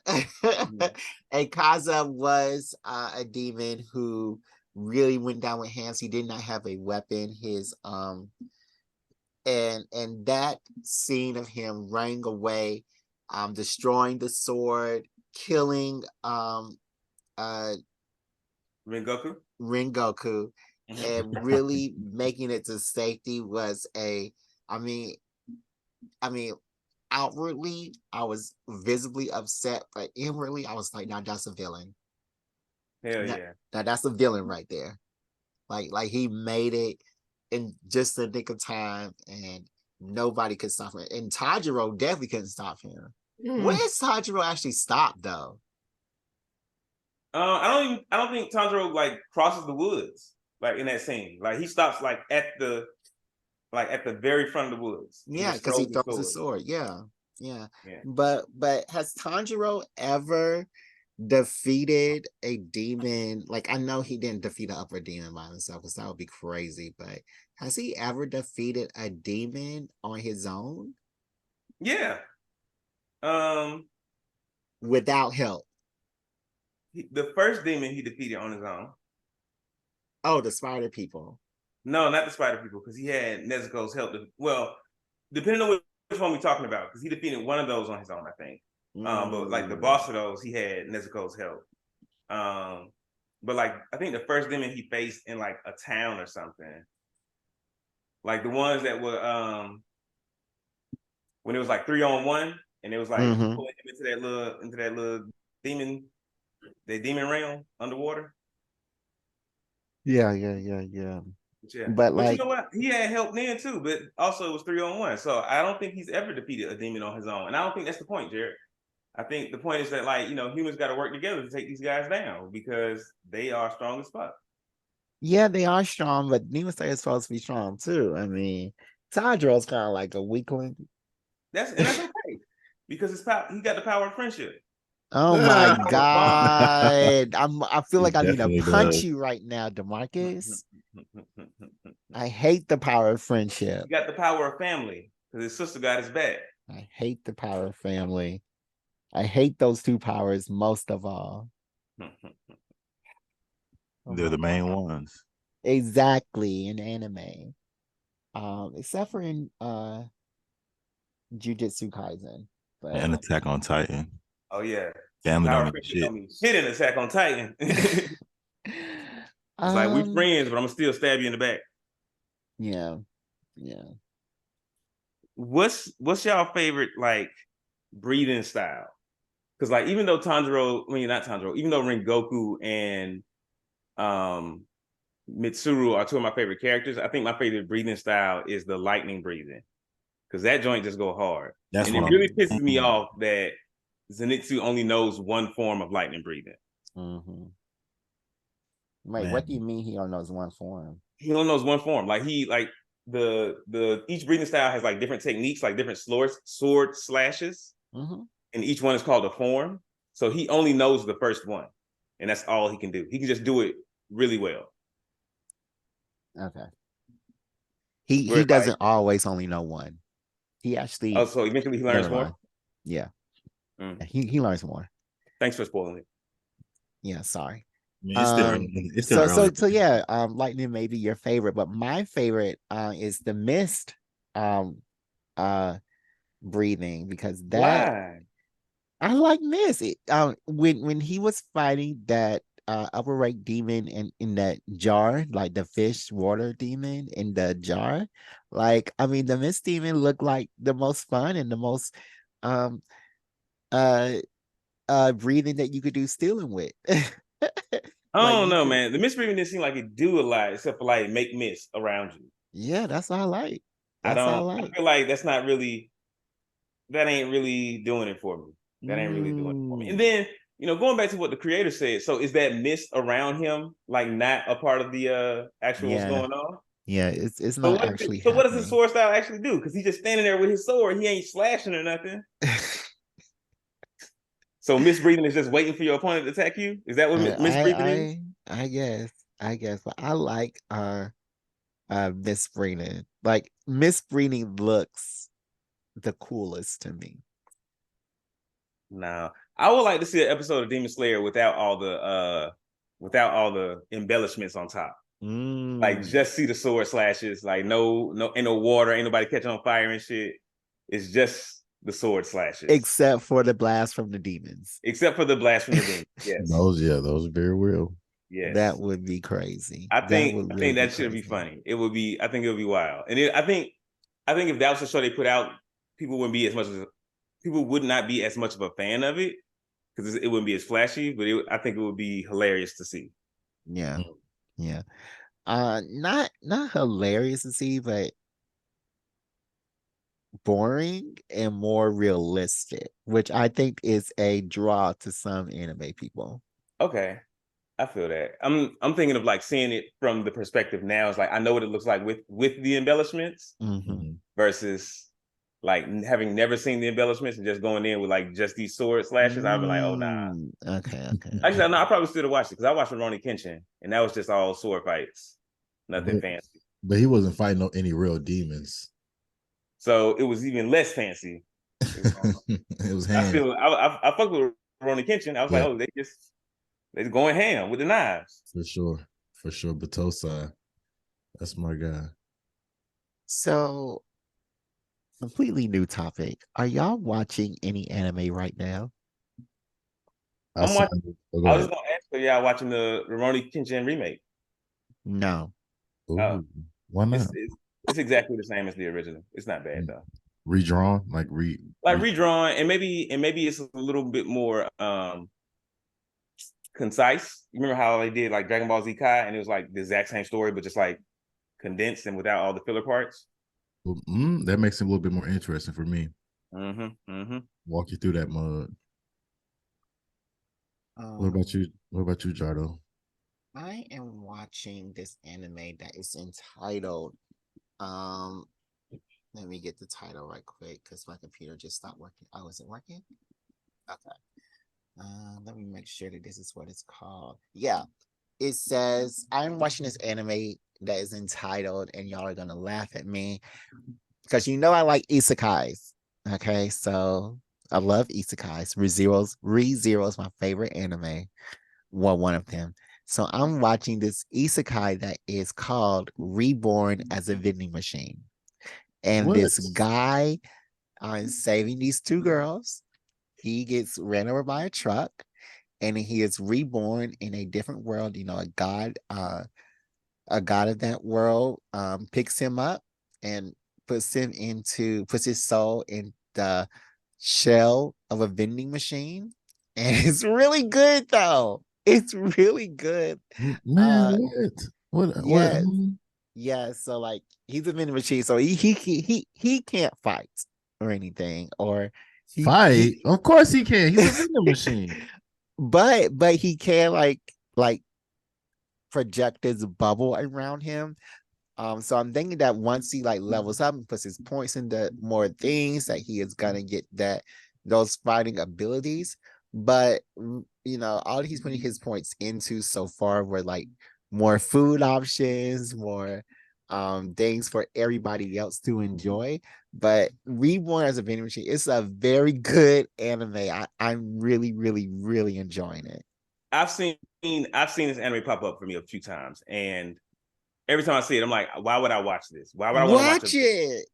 Akaza was a demon who really went down with hands. He did not have a weapon. His and that scene of him running away, destroying the sword, killing uh Rengoku? Rengoku, and really making it to safety was I mean, I mean, outwardly, I was visibly upset, but inwardly, I was like, now that's a villain. Hell yeah. Now that's a villain right there. Like he made it in just the nick of time, and nobody could stop him. And Tanjiro definitely couldn't stop him. Where's Tanjiro actually stopped though? I don't think Tanjiro like crosses the woods like in that scene. Like he stops like at the very front of the woods and Yeah, just because he throws the throws his sword. sword. Yeah, yeah. Yeah. But has Tanjiro ever defeated a demon? Like, I know he didn't defeat an upper demon by himself, because that would be crazy. But has he ever defeated a demon on his own Yeah. Um without help? the first demon he defeated on his own. Oh, the spider people. No, not the spider people, because he had Nezuko's help. Well, depending on which one we're talking about, because he defeated one of those on his own, I think. But like the boss of those, he had Nezuko's help. But like I think the first demon he faced in like a town or something, like the ones that were when it was like 3-on-1, and it was like pulling him into that little demon, the demon realm underwater. Yeah. Yeah, But but you like, know what? He had help then too, but also it was 3-on-1. So I don't think he's ever defeated a demon on his own, and I don't think that's the point, Jared. I think the point is that like humans got to work together to take these guys down because they are strong as fuck. yeah, they are strong, but Demon Slayer is supposed to be strong too. I mean, Tanjiro's kind of like a weakling. That's okay because he got the power of friendship. Oh my God. I feel He like I need to definitely punch does. you right now, DeMarcus. I hate the power of friendship. He got the power of family because his sister got his back. I hate the power of family. I hate those two powers most of all. Oh They're my the main God. ones. Exactly, in anime. Except for in Jujutsu Kaisen. But And Attack on Titan. Oh yeah, Family power don't of mean friendship shit. don't mean shit in Attack on Titan. It's like we friends, but I'm gonna still stab you in the back. Yeah. What's y'all favorite like breathing style? Because like even though Tanjiro, I mean not Tanjiro, even though Rengoku and Mitsuru are two of my favorite characters, I think my favorite breathing style is the lightning breathing. Because that joint just go hard. That's And what it I'm really pisses me off that Zenitsu only knows one form of lightning breathing. Wait, what do you mean he only knows one form? He only knows one form. Like the each breathing style has like different techniques, like different sword slashes, and each one is called a form. So he only knows the first one, and that's all he can do. He can just do it really well. Okay. He Whereas, doesn't always only know one. He actually. Oh, so eventually he learns more. Yeah. He learns more. Thanks for spoiling it. Yeah, sorry. It's still early. So yeah, lightning may be your favorite, but my favorite is the mist breathing, because Why? I like mist. When he was fighting that upper rank demon in that jar, like the fish water demon in the jar, like I mean the mist demon looked like the most fun and the most um breathing that you could do stealing with. I Like don't you know, could, man. The mist breathing didn't seem like it do a lot, except for like make mist around you. yeah, that's all I like. I That's all I don't. like. I feel like that's not really. That ain't really doing it for me. That ain't really doing it for me. And then going back to what the creator said. So is that mist around him like not a part of the actual what's going on? Yeah, it's not actually So what does his happening. sword style actually do? Because he's just standing there with his sword. He ain't slashing or nothing. So misbreathing is just waiting for your opponent to attack you. Is that what misbreathing is? I guess, but I like misbreathing. Like misbreathing looks the coolest to me. No, I would like to see an episode of Demon Slayer without all the embellishments on top. Like just see the sword slashes. Like no, ain't no water, ain't nobody catching on fire and shit. It's just the sword slashes, except for the blast from the demons. Except for the blast from the demons. Yes, those are very real. Yes, that would be crazy. I think that should be funny. It would be. I think it would be wild. And I think if that was the show they put out, people wouldn't be as much of a fan of it because it wouldn't be as flashy. But I think it would be hilarious to see. Yeah. Not hilarious to see, but boring and more realistic, which I think is a draw to some anime people. Okay, I feel that. I'm thinking of like seeing it from the perspective now. It's like I know what it looks like with the embellishments versus like having never seen the embellishments and just going in with like just these sword slashes. I'd be like, oh nah. Okay. Actually, no, I probably still watch it because I watched Rurouni Kenshin and that was just all sword fights, nothing fancy. But he wasn't fighting any real demons. So it was even less fancy. It was I fucked with Rurouni Kenshin. I was like, oh, they're going ham with the knives. For sure. Batosai, that's my guy. So, completely new topic. Are y'all watching any anime right now? I was just gonna ask you, y'all watching the Rurouni Kenshin remake? No. Why not? It's exactly the same as the original. It's not bad though. Redrawn, like redrawn, and maybe it's a little bit more concise. You remember how they did like Dragon Ball Z Kai, and it was like the exact same story, but just like condensed and without all the filler parts. That makes it a little bit more interesting for me. Walk you through that mud. What about you? What about you, Jardo? I am watching this anime that is entitled let me get the title right quick because my computer just stopped working. Oh, is it working? Okay. Let me make sure that this is what it's called. Yeah. It says I'm watching this anime that is entitled, and y'all are gonna laugh at me because you know I like isekais. Okay, so I love isekais. ReZero is my favorite anime. Well, one of them. So I'm watching this isekai that is called Reborn as a Vending Machine. And What? this guy is saving these two girls. He gets ran over by a truck and he is reborn in a different world. You know, a god of that world picks him up and puts his soul in the shell of a vending machine. And it's really good though. It's really good. Man, what? Yeah. Yeah, so like he's a vending machine, so he can't fight or anything, or Fight? Of course he can. He's a vending machine. But he can like project this bubble around him. So I'm thinking that once he like levels up and puts his points into more things, that he is gonna get those fighting abilities. But you know, all he's putting his points into so far were like more food options, more things for everybody else to enjoy. But Reborn as a vending machine, it's a very good anime. I'm really, really, really enjoying it. I've seen this anime pop up for me a few times, and every time I see it, I'm like, why would I watch this? Why would I want to watch it?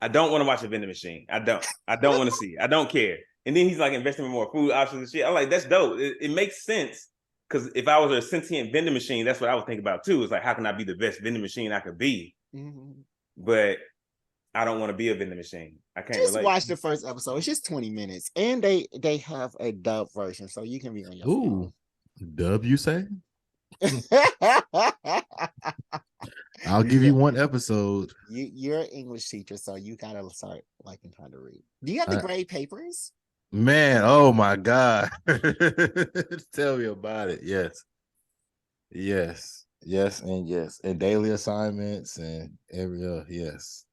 I don't want to watch a vending machine. I don't want to see it. I don't care. And then he's like investing in more food options and shit. I'm like, that's dope. It makes sense. Because if I was a sentient vending machine, that's what I would think about too. It's like, how can I be the best vending machine I could be? Mm-hmm. But I don't want to be a vending machine. I can't just relate. Watch the first episode. It's just 20 minutes. And they have a dub version, so you can be on your phone. Dub, you say? I'll give you one episode. You're an English teacher, so you gotta start liking how to read. Do you have the grade papers? Man, oh my God. Tell me about it. Yes. And yes. And daily assignments and every yes.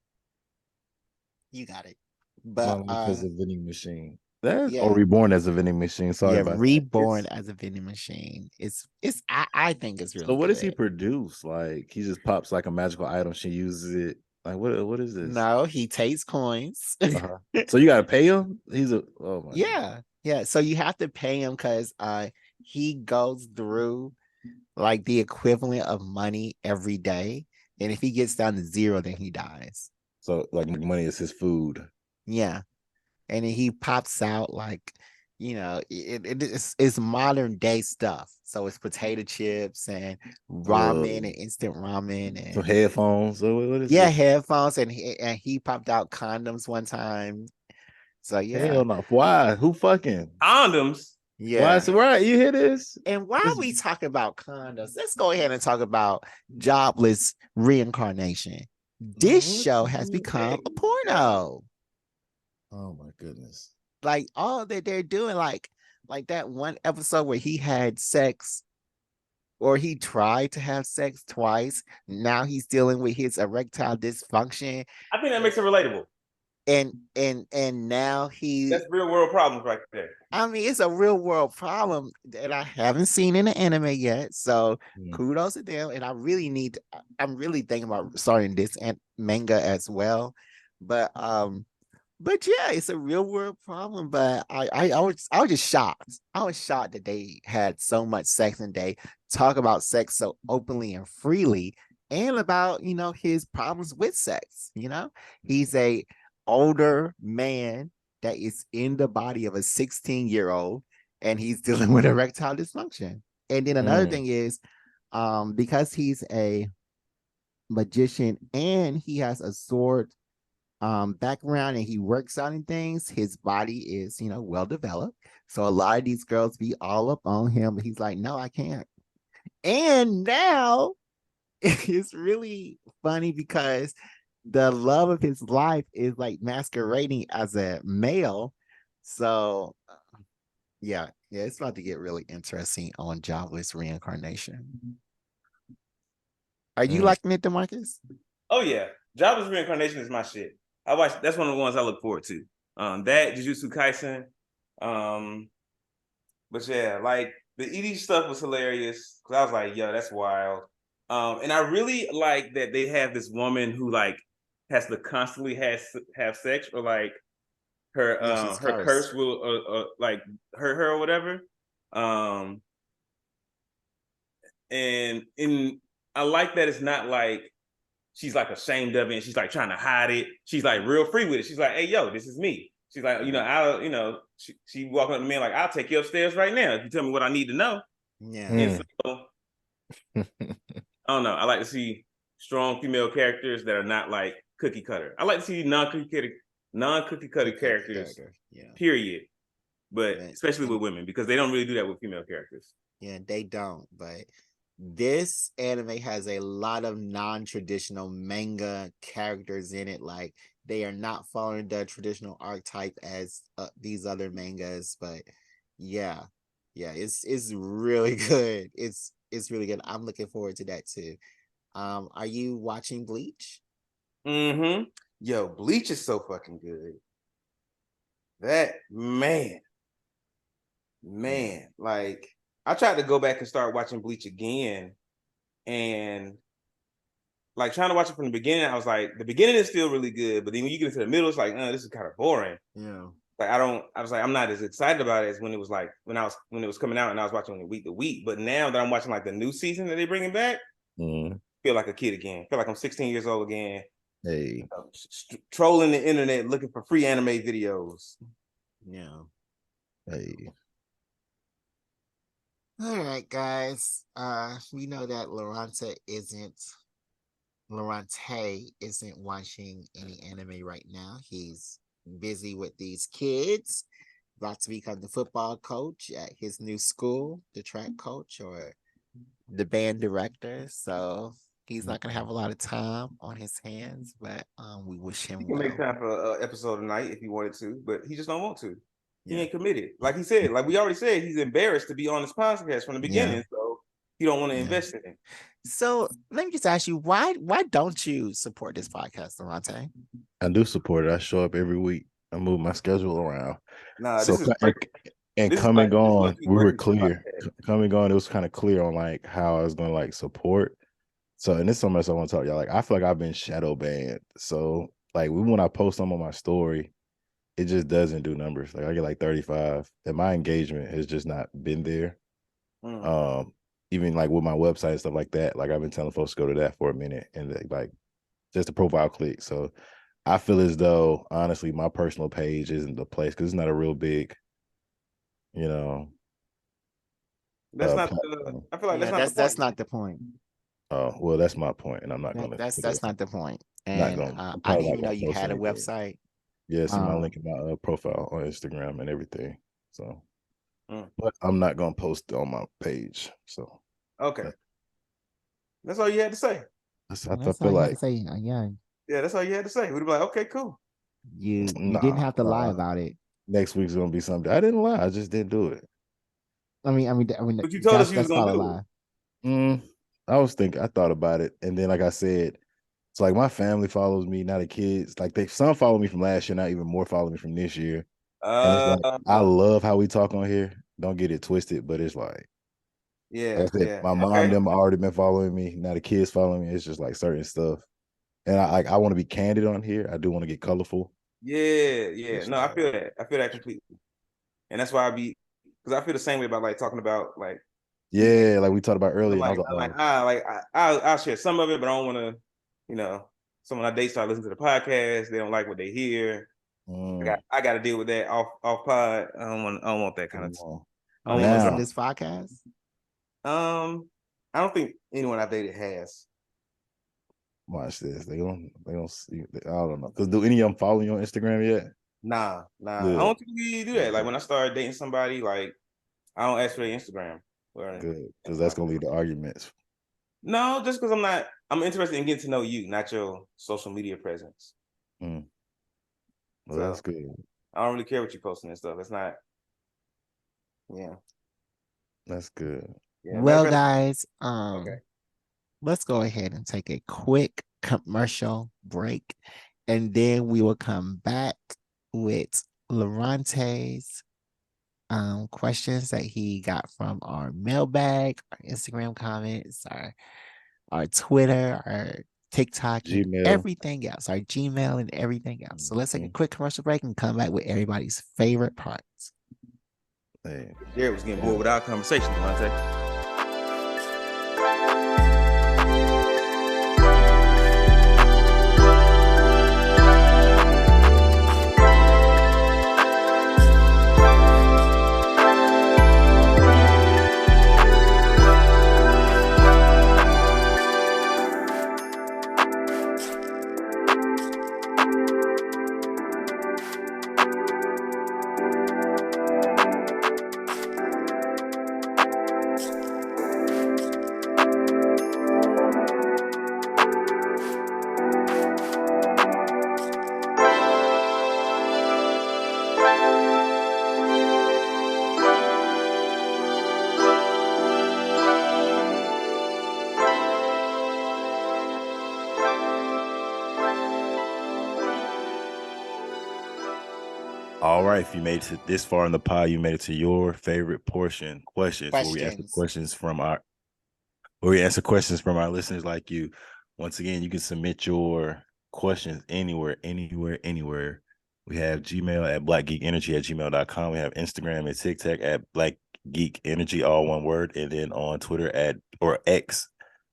You got it. But my life is a vending machine. Or reborn as a vending machine. Sorry about reborn that. as a vending machine. It's I think it's really so what good. does he produce? Like he just pops like a magical item, she uses it. Like what is this? No, he takes coins. So you gotta pay him? He's a yeah. So you have to pay him because he goes through like the equivalent of money every day. And if he gets down to 0, then he dies. So like money is his food. Yeah. And then he pops out like, you know, it's modern day stuff. So it's potato chips and ramen and instant ramen and some headphones. So what is this? Headphones, and he popped out condoms one time. So yeah. Hell no. Why? Who fucking condoms? Yeah. Why? Right, you hear this? And while we talk about condoms, let's go ahead and talk about jobless reincarnation. This show has become a porno. Oh my goodness. Like all that they're doing, like that one episode where he had sex, or he tried to have sex twice. Now he's dealing with his erectile dysfunction. I think that makes it relatable. And now that's real world problems right there. I mean, it's a real world problem that I haven't seen in the anime yet. So kudos to them. And I'm really thinking about starting this manga as well. But yeah, it's a real world problem. But I was just shocked. I was shocked that they had so much sex and they talk about sex so openly and freely, and about, you know, his problems with sex. You know, he's a older man that is in the body of a 16-year-old, and he's dealing with erectile dysfunction. And then another thing is, because he's a magician and he has a sword background and he works out and things, his body is, well developed. So a lot of these girls be all up on him, but he's like, no, I can't. And now it's really funny because the love of his life is like masquerading as a male. So yeah, it's about to get really interesting on Java's reincarnation. Are you liking it, DeMarcus? Oh yeah, Jabba's reincarnation is my shit. I watch. That's one of the ones I look forward to. That Jujutsu Kaisen. But yeah, like the ED stuff was hilarious because I was like, yo, that's wild. And I really like that they have this woman who like has to constantly have sex, or like her she's her cursed. curse will like hurt her or whatever. And I like that it's not like she's like ashamed of it and she's like trying to hide it. She's like real free with it. She's like, hey, yo, this is me. She's like, she walking up to me like, I'll take you upstairs right now if you tell me what I need to know. Yeah. And so, I don't know. I like to see strong female characters that are not like cookie cutter. I like to see non-cookie cutter characters, period. But especially with women, because they don't really do that with female characters. Yeah, they don't. But this anime has a lot of non-traditional manga characters in it. Like they are not following the traditional archetype as these other mangas. But yeah, it's really good. It's really good. I'm looking forward to that too. Are you watching Bleach? Mm-hmm. Yo, Bleach is so fucking good. That man, like I tried to go back and start watching Bleach again, and like trying to watch it from the beginning, I was like, the beginning is still really good, but then when you get into the middle, it's like, this is kind of boring. Yeah. Like I was like, I'm not as excited about it as when it was like when it was coming out and I was watching it week to week. But now that I'm watching like the new season that they're bringing back, feel like a kid again. Feel like I'm 16 years old again. Hey, trolling the internet looking for free anime videos. Yeah. Hey. All right, guys. We know that Loronta isn't watching any anime right now. He's busy with these kids, about to become the football coach at his new school, the track coach or the band director. So he's not gonna have a lot of time on his hands, but we wish him He can well. make time for an episode a night if he wanted to, but he just don't want to. He ain't committed. Like he said, like we already said, he's embarrassed to be on this podcast from the beginning, so he don't want to invest in it. So let me just ask you, why don't you support this podcast, Loronta? I do support it. I show up every week. I move my schedule around. Nah, so this is coming on, we were clear. Coming on, it was kind of clear on like how I was gonna like support. So, and this is something else I want to talk y'all. Like, I feel like I've been shadow banned. So, like, when I post them on my story, it just doesn't do numbers. Like, I get like 35, and my engagement has just not been there. Even like with my website and stuff like that. Like, I've been telling folks to go to that for a minute, and like just a profile click. So, I feel as though honestly, my personal page isn't the place because it's not a real big, That's not. I feel like that's not the point. Oh well, that's my point, and I'm not gonna. That's not the point. And I didn't even know you had a website. Yeah, see my link in my profile on Instagram and everything. So, but I'm not gonna post it on my page. So okay, that's all you had to say. That's all you had to say. Yeah, that's all you had to say. We'd be like, okay, cool. You didn't have to lie about it. Next week's gonna be something. I didn't lie. I just didn't do it. I mean, but you told us you was gonna do it. I thought about it, and then like I said, it's like my family follows me, not the kids. Like some follow me from last year, not even more follow me from this year. And it's like I love how we talk on here. Don't get it twisted, but it's like, my mom them already been following me. Now the kids following me. It's just like certain stuff, and I want to be candid on here. I do want to get colorful. Yeah. No, I feel that completely, and that's why because I feel the same way about like talking about like. Yeah, like we talked about earlier. I'll share some of it, but I don't want to, some of my dates start listening to the podcast. They don't like what they hear. I got to deal with that off pod. I don't want that kind of stuff. I don't listen to this podcast. I don't think anyone I've dated has. Watch this. They don't see. I don't know. Cause do any of them follow you on Instagram yet? Nah. I Good. don't typically do that. Like when I start dating somebody, like I don't ask for their Instagram. Good, because that's gonna lead to arguments. No, just because I'm interested in getting to know you, not your social media presence. Well, So, that's good. I don't really care what you're posting and stuff. It's not. Yeah. That's good. Yeah. Well, guys, Okay. let's go ahead and take a quick commercial break, and then we will come back with Loronte's questions that he got from our mailbag, our Instagram comments, our Twitter, our TikTok, and Gmail. everything else, our Gmail and everything else. So let's take a quick commercial break and come back with everybody's favorite parts. Hey. Jared was getting bored with our conversation, Loronta. All right, if you made it to this far in the pod, you made it to your favorite portion, questions. Where we answer questions from our listeners like you. Once again, you can submit your questions anywhere. We have Gmail at blackgeekenergy@gmail.com. We have Instagram and TikTok at Black Geek Energy, all one word, and then on Twitter or X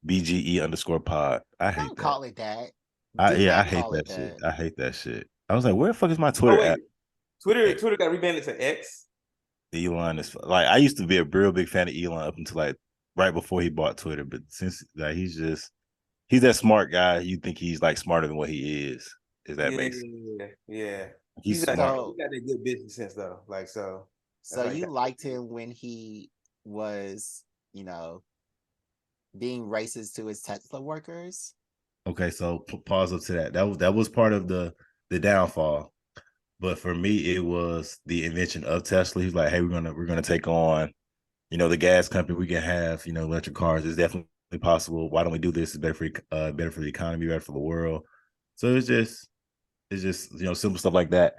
BGE_pod. I hate Don't that. call it that. I hate that shit. I hate that shit. I was like, where the fuck is my Twitter app? Twitter got rebranded to X. Elon is like, I used to be a real big fan of Elon up until like right before he bought Twitter, but since like he's that smart guy, you think he's like smarter than what he is. If that makes sense. Yeah. He's He smart. got that good business sense though. Like so. So you liked him when he was, being racist to his Tesla workers? Okay, so pause up to that. That was part of the downfall. But for me, it was the invention of Tesla. He's like, hey, we're gonna take on, the gas company. We can have, electric cars. It's definitely possible. Why don't we do this? It's better for the economy, better for the world. So it's just simple stuff like that.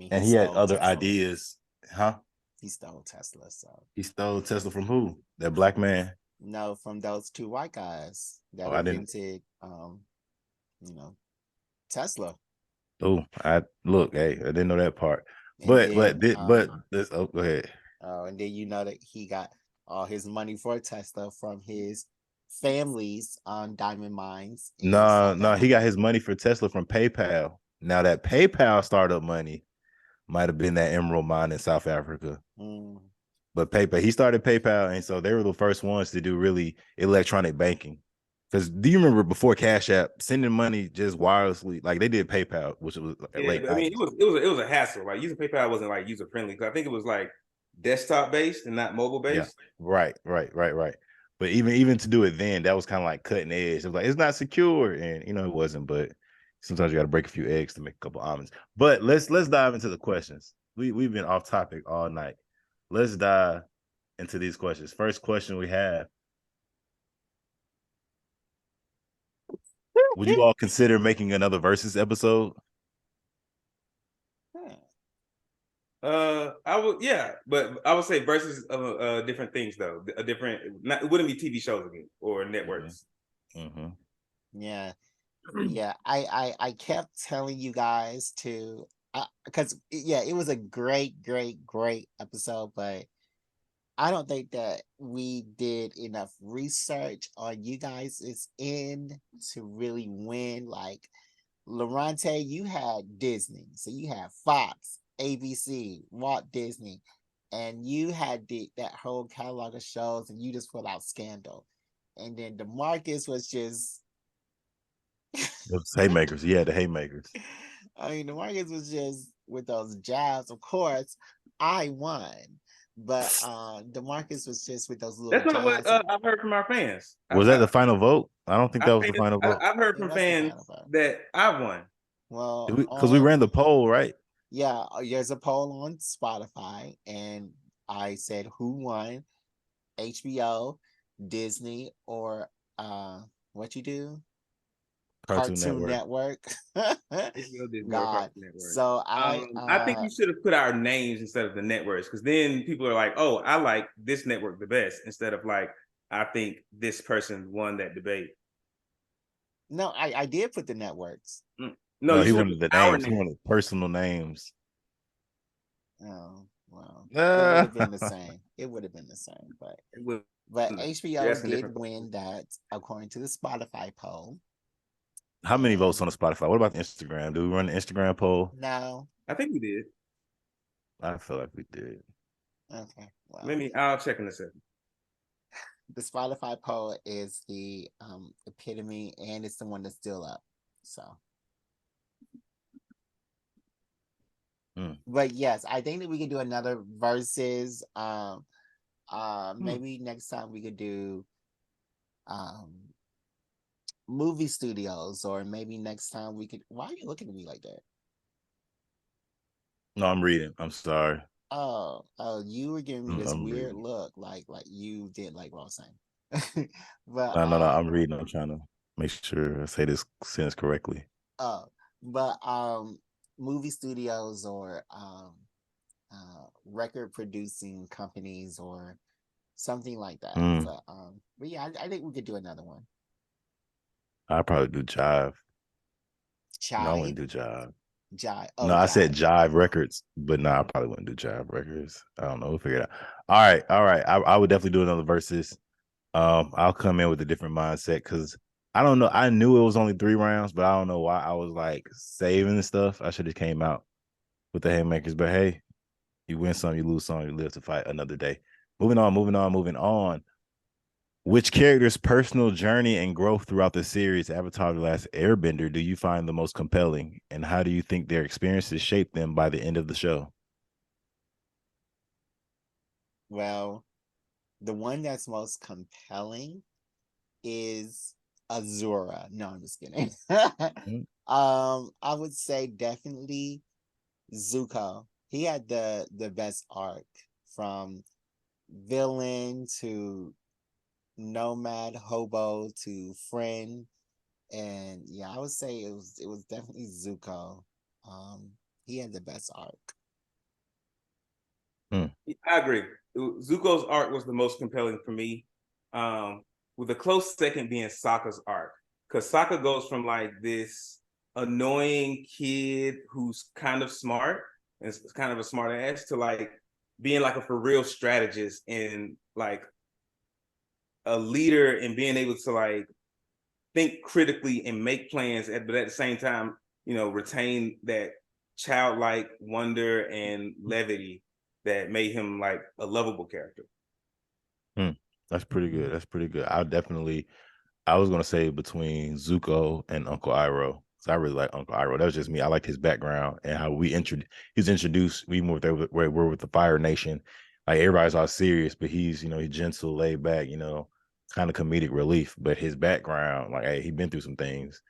And he had other ideas, huh? He stole Tesla. So he stole Tesla from who? That black man? No, from those two white guys that invented, Tesla. Oh, hey, I didn't know that part. But this. Oh, go ahead. And then that he got all his money for Tesla from his family's diamond mines. No, he got his money for Tesla from PayPal. Now that PayPal startup money might have been that emerald mine in South Africa. But PayPal, he started PayPal, and so they were the first ones to do really electronic banking. Because do you remember before Cash App, sending money just wirelessly, like they did PayPal, which was late. I mean, it was a hassle. Like using PayPal wasn't like user friendly because I think it was like desktop based and not mobile based. Yeah. Right. But even to do it then, that was kind of like cutting edge. It was like it's not secure, and it wasn't. But sometimes you got to break a few eggs to make a couple almonds. But let's dive into the questions. We've been off topic all night. Let's dive into these questions. First question we have: would you all consider making another versus episode? I would, yeah, but I would say versus different things though. It wouldn't be TV shows again or networks. Mm-hmm. Yeah. I kept telling you guys to, because it was a great episode, but I don't think that we did enough research on you guys' end to really win. Like Loronta, you had Disney, so you had Fox, ABC, Walt Disney, and you had that whole catalog of shows, and you just put out Scandal. And then DeMarcus was just Those haymakers. Yeah, the haymakers. I mean, DeMarcus was just with those jabs. Of course, I won, but DeMarcus was just with those little That's not what jabs. I've heard from our fans. Was that the final vote? I don't think that was the final vote. I've heard It from was the fans final vote. that I won. Well, Because we ran the poll, right? Yeah, there's a poll on Spotify, and I said who won, HBO, Disney, or what you do? Cartoon Network. God. So I think you should have put our names instead of the networks, because then people are like, oh, I like this network the best, instead of like, I think this person won that debate. No, I did put the networks. No, he wanted the names. He wanted personal names. Oh, well, it would have been the same. It would have been the same, but HBO did win that according to the Spotify poll. How many votes on the Spotify? What about the Instagram? Do we run the Instagram poll? No. I think we did. I feel like we did. Okay. Well, I'll check in a second. The Spotify poll is the epitome, and it's the one that's still up. So. But yes, I think that we could do another versus. Maybe next time we could do movie studios, or maybe next time we could. Why are you looking at me like that? No, I'm reading. I'm sorry. Oh, you were giving me this weird look, like you did like what I was saying. But no, I'm reading. I'm trying to make sure I say this sentence correctly. But movie studios, or record producing companies, or something like that. But yeah, I think we could do another one. I'd probably do Jive. Chive? No, I wouldn't do Jive. Jive. Oh, no, I said Jive Records, but no, I probably wouldn't do Jive Records. I don't know. We'll figure it out. All right. I would definitely do another versus. I'll come in with a different mindset, because I don't know. I knew it was only 3 rounds, but I don't know why I was like saving the stuff. I should have came out with the haymakers. But hey, you win some, you lose some, you live to fight another day. Moving on. Which character's personal journey and growth throughout the series Avatar: The Last Airbender do you find the most compelling, and how do you think their experiences shape them by the end of the show? Well, the one that's most compelling is Azura. No, I'm just kidding. I would say definitely Zuko. He had the best arc, from villain to nomad hobo to friend, and yeah, I would say it was definitely Zuko. He had the best arc. I agree. Zuko's arc was the most compelling for me, with a close second being Sokka's arc, because Sokka goes from like this annoying kid who's kind of smart and is kind of a smart ass to like being like a for real strategist and like a leader, and being able to like think critically and make plans, but at the same time, retain that childlike wonder and levity that made him like a lovable character. That's pretty good. I was gonna say between Zuko and Uncle Iroh. So I really like Uncle Iroh. That was just me. I liked his background and how he was introduced. We moved there we're with the Fire Nation. Like, everybody's all serious, but he's gentle, laid back, kind of comedic relief. But his background, like, hey, he's been through some things.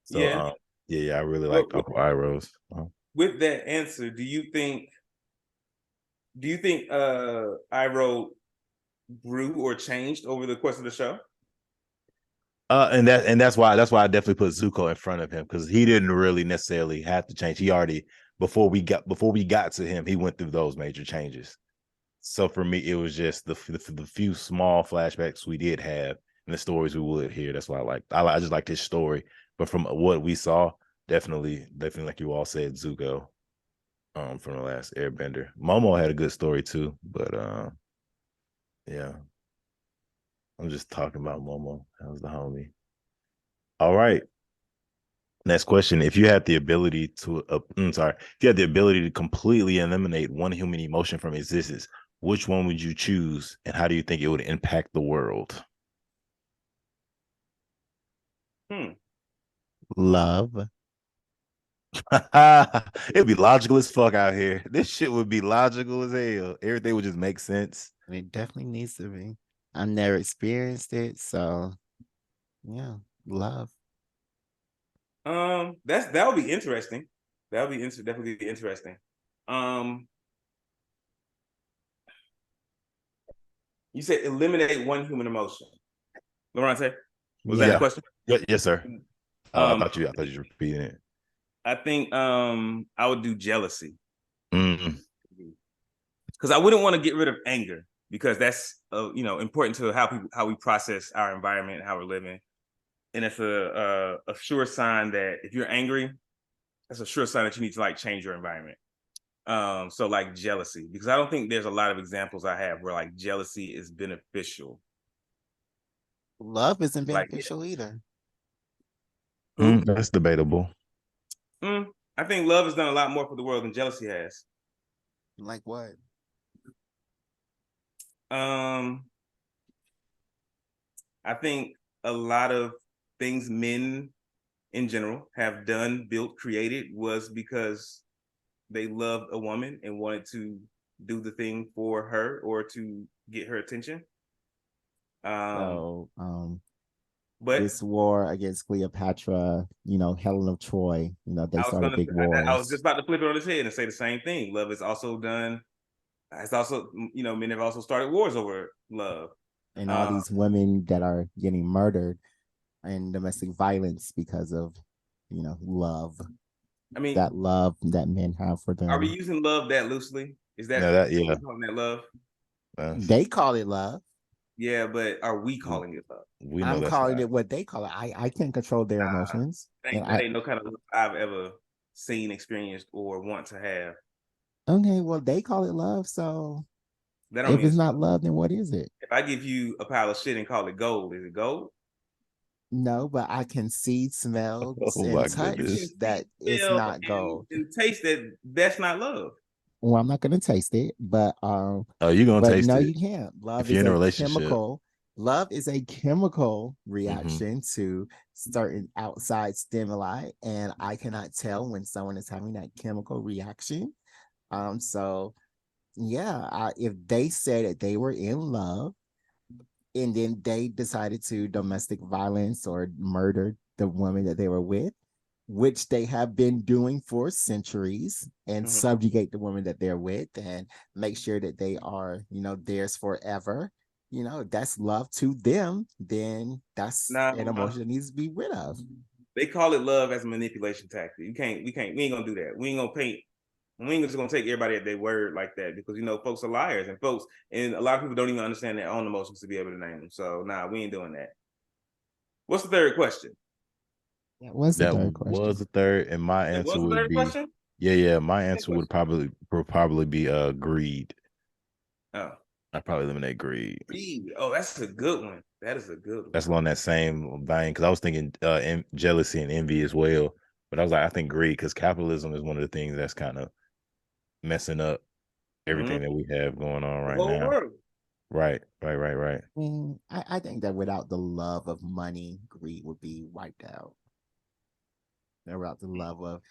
So I really liked Uncle Iroh's. With that answer, do you think Iroh grew or changed over the course of the show? And that's why I definitely put Zuko in front of him, because he didn't really necessarily have to change. He already, before we got to him, he went through those major changes. So for me, it was just the few small flashbacks we did have and the stories we would hear. That's why I just liked his story. But from what we saw, definitely like you all said, Zuko, from The Last Airbender. Momo had a good story too, but yeah. I'm just talking about Momo. That was the homie. All right. Next question. If you had the ability to completely eliminate one human emotion from existence, which one would you choose, and how do you think it would impact the world? Love. It'd be logical as fuck out here. This shit would be logical as hell. Everything would just make sense. It definitely needs to be. I've never experienced it, so yeah, love. That would be interesting. That would be definitely be interesting. You said eliminate one human emotion. Loronta, was that the question? Yes, sir. I Um, thought you were repeating it. I think I would do jealousy. Mm. Because I wouldn't want to get rid of anger, because that's important to how we process our environment and how we're living. And it's a sure sign that if you're angry, that's a sure sign that you need to like change your environment. So like jealousy, because I don't think there's a lot of examples I have where like jealousy is beneficial. Love isn't Like, beneficial either. That's debatable. I think love has done a lot more for the world than jealousy has. Like what? I think a lot of things men in general have done, built, created was because they loved a woman and wanted to do the thing for her or to get her attention. So, but this war against Cleopatra, Helen of Troy, they started big wars. I was just about to flip it on his head and say the same thing. Love is also done. It's also, men have also started wars over love. And all these women that are getting murdered and domestic violence because of, love. I mean, that love that men have for them. Are we using love that loosely? Is that, calling that love? They call it love. Yeah, but are we calling it love? I'm calling it what they call it. I can't control their emotions. That ain't no kind of love I've ever seen, experienced, or want to have. Okay, well, they call it love. So that don't if it's not love, then what is it? If I give you a pile of shit and call it gold, is it gold? No, but I can see, smell, and touch that it's not gold. And taste that that's not love. Well, I'm not gonna taste it, but you're gonna taste no, it. you can't. Love if you're is in a a relationship. chemical. Love is a chemical reaction to certain outside stimuli, and I cannot tell when someone is having that chemical reaction. So yeah, if they said that they were in love and then they decided to domestic violence or murder the woman that they were with, which they have been doing for centuries, and subjugate the woman that they're with and make sure that they are, theirs forever, that's love to them, then that's an emotion that needs to be rid of. They call it love as a manipulation tactic. We ain't gonna do that. We ain't just gonna take everybody at their word like that, because folks are liars, and a lot of people don't even understand their own emotions to be able to name them. So we ain't doing that. What's the third question? That was the third, and my answer would be question? My answer would probably be greed. Oh, I'd probably eliminate greed. Oh, that's a good one. That is a good one. That's along that same vein, because I was thinking jealousy and envy as well, but I was like, I think greed, because capitalism is one of the things that's kind of messing up everything that we have going on right now. World. Right. I think that without the love of money, greed would be wiped out. Without the love of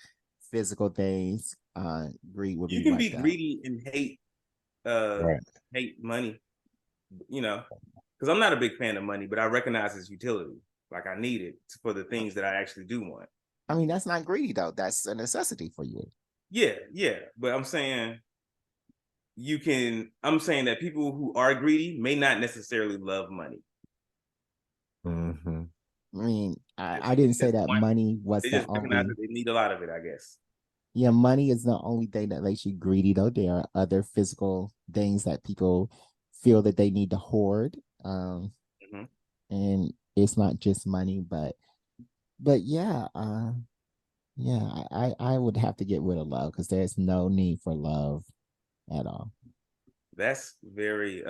physical things, greed would be wiped out. You can be greedy and hate money, because I'm not a big fan of money, but I recognize its utility. Like, I need it for the things that I actually do want. I mean, that's not greedy though. That's a necessity for you. Yeah. But I'm saying that people who are greedy may not necessarily love money. I mean, I didn't say that money was the only. They need a lot of it, I guess. Yeah, money is the only thing that makes you greedy, though. There are other physical things that people feel that they need to hoard. And it's not just money, but yeah, I would have to get rid of love, because there's no need for love at all. That's very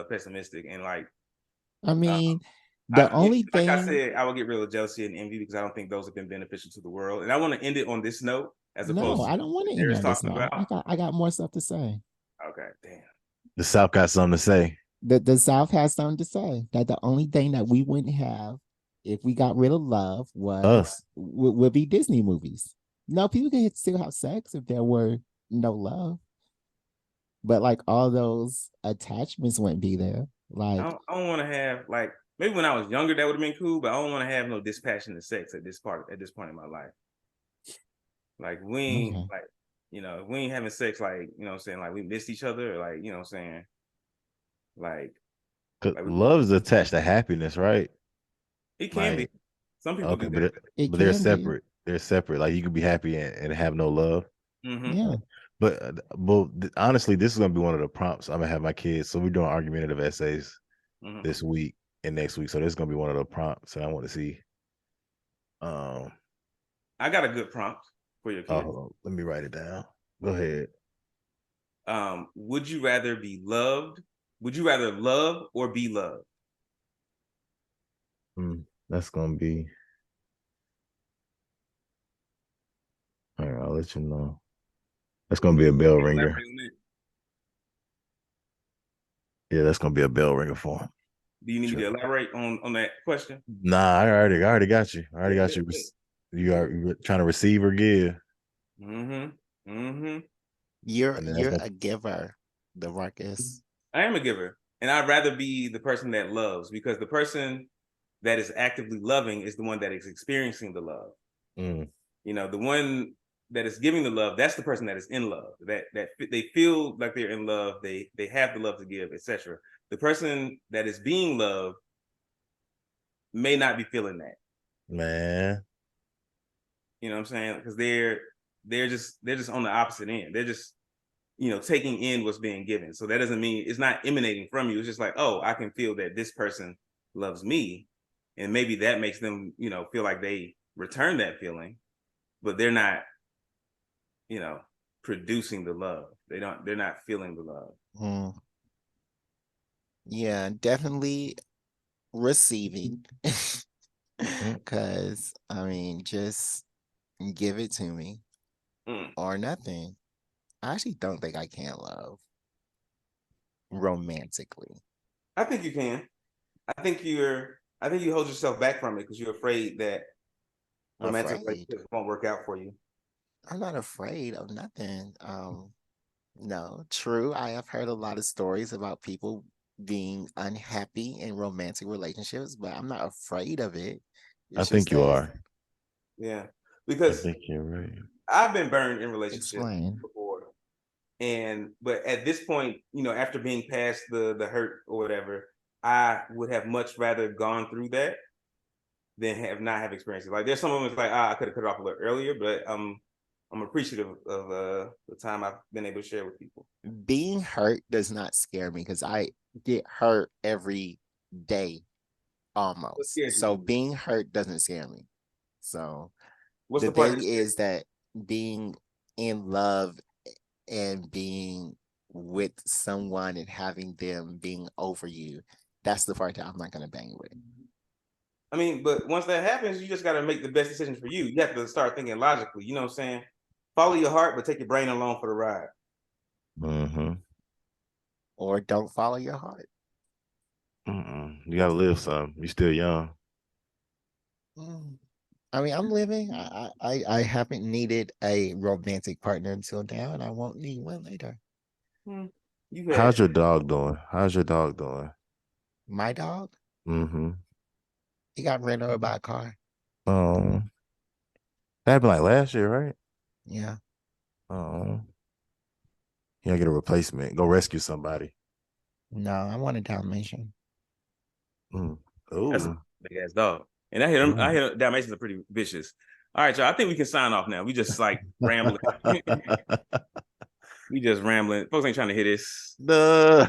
pessimistic, and I mean, the only thing, like I said, I will get rid of jealousy and envy, because I don't think those have been beneficial to the world. And I want to end it on this note, I don't want to end on this note. I got more stuff to say. Okay, damn. The South got something to say. The South has something to say. That the only thing that we wouldn't have if we got rid of love, Us. would be Disney movies. No, people can still have sex if there were no love, but like all those attachments wouldn't be there. Like, I don't want to have like maybe when I was younger that would have been cool, but I don't want to have no dispassionate sex at this point in my life. Like we ain't okay, like we ain't having sex like what I'm saying, like we missed each other or like what I'm saying, like 'Cause like we, love is attached to happiness, right? it can be. Like, Some people okay, do that. it but they're can be. separate. They're separate. Like you could be happy and have no love. Mm-hmm. Yeah. But honestly, this is gonna be one of the prompts I'm gonna have my kids. So we're doing argumentative essays Mm-hmm. this week and next week. So this is gonna be one of the prompts, and I want to see. I got a good prompt for your Oh, kids. hold on. Let me write it down. Go ahead. Would you rather be loved? Would you rather love or be loved? That's gonna be. All right, I'll let you know. That's gonna be a bell ringer. Yeah, that's gonna be a bell ringer for him. Do you need me to elaborate on that question? Nah, I already got you. I already got you. You are trying to receive or give. Mm-hmm. Mm-hmm. You're And then you're a giver, DeMarcus. I am a giver, and I'd rather be the person that loves, because the person that is actively loving is the one that is experiencing the love. The one that is giving the love, that's the person that is in love. That they feel like they're in love. They have the love to give, etc. The person that is being loved may not be feeling that. Man. You know what I'm saying? Because they're just on the opposite end. They're just taking in what's being given. So that doesn't mean it's not emanating from you. It's just like, oh, I can feel that this person loves me, and maybe that makes them feel like they return that feeling, but they're not producing the love. They're not feeling the love. Yeah, definitely receiving. Mm-hmm. Because, I mean, just give it to me or nothing. I actually don't think I can love romantically. I think you can. I think you hold yourself back from it because you're afraid that romantic Afraid. relationships won't work out for you. I'm not afraid of nothing. No, true. I have heard a lot of stories about people being unhappy in romantic relationships, but I'm not afraid of it. I It's just think you that. are. Yeah, I because think you're right. I've been burned in relationships Explain. before, but at this point, after being past the hurt or whatever, I would have much rather gone through that than have experienced it. Like there's some moments like I could have cut it off a little earlier, but I'm appreciative of the time I've been able to share with people. Being hurt does not scare me because I get hurt every day almost. So being hurt doesn't scare me. So What's the the part thing is that being in love and being with someone and having them being over you, that's the part that I'm not gonna bang with. I mean, but once that happens, you just got to make the best decisions for you. You have to start thinking logically. You know what I'm saying? Follow your heart, but take your brain along for the ride. Mm-hmm. Or don't follow your heart. You gotta live some. You're still young. I mean, I'm living. I haven't needed a romantic partner until now, and I won't need one later. How's your dog doing? How's your dog doing? My dog? Mm-hmm. He got ran over by a car. That happened like last year, right? Yeah. You gotta get a replacement. Go rescue somebody. No, I want a Dalmatian. That's a Oh, big ass dog. And I hear Dalmatians are pretty vicious. All right, y'all. I think we can sign off now. We just like rambling. We just rambling. Folks ain't trying to hear this. This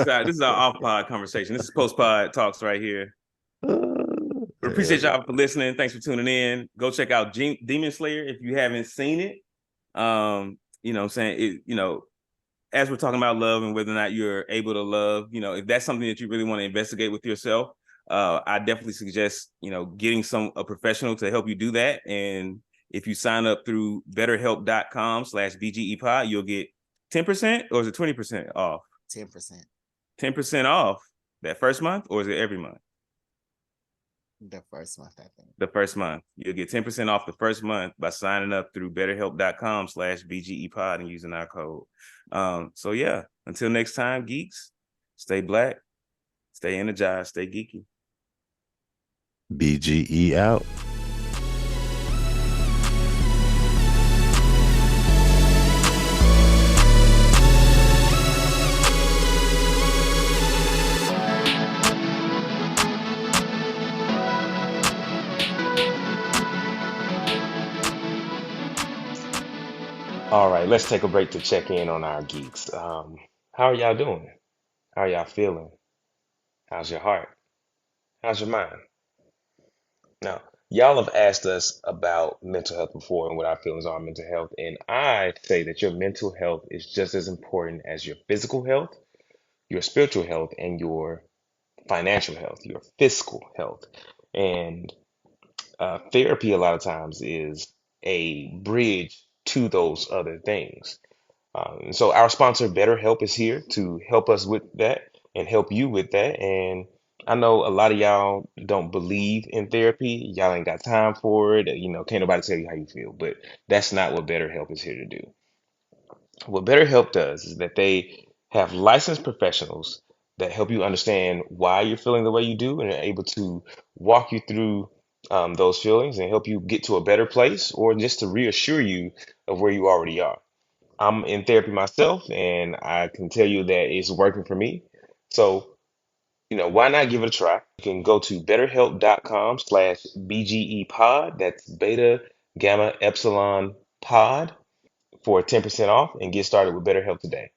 is our off pod conversation. This is post pod talks right here. We appreciate y'all for listening. Thanks for tuning in. Go check out Demon Slayer if you haven't seen it. You know what I'm saying? As we're talking about love and whether or not you're able to love, if that's something that you really want to investigate with yourself, I definitely suggest, getting a professional to help you do that. And if you sign up through betterhelp.com/BGEpod, you'll get 10%, or is it 20% off? 10%. 10% off that first month, or is it every month? The first month, I think. The first month. You'll get 10% off the first month by signing up through betterhelp.com/BGEpod and using our code. So yeah, until next time, geeks, stay black, stay energized, stay geeky. BGE out. All right, let's take a break to check in on our geeks. How are y'all doing? How are y'all feeling? How's your heart? How's your mind? Now, y'all have asked us about mental health before and what our feelings are on mental health, and I say that your mental health is just as important as your physical health, your spiritual health, and your financial health, your fiscal health. And therapy, a lot of times, is a bridge to those other things. And so our sponsor, BetterHelp, is here to help us with that and help you with that. And I know a lot of y'all don't believe in therapy. Y'all ain't got time for it. You know, can't nobody tell you how you feel. But that's not what BetterHelp is here to do. What BetterHelp does is that they have licensed professionals that help you understand why you're feeling the way you do and are able to walk you through those feelings and help you get to a better place or just to reassure you of where you already are. I'm in therapy myself, and I can tell you that it's working for me. So, why not give it a try? You can go to betterhelp.com/BGE pod. That's beta gamma epsilon pod for 10% off and get started with BetterHelp today.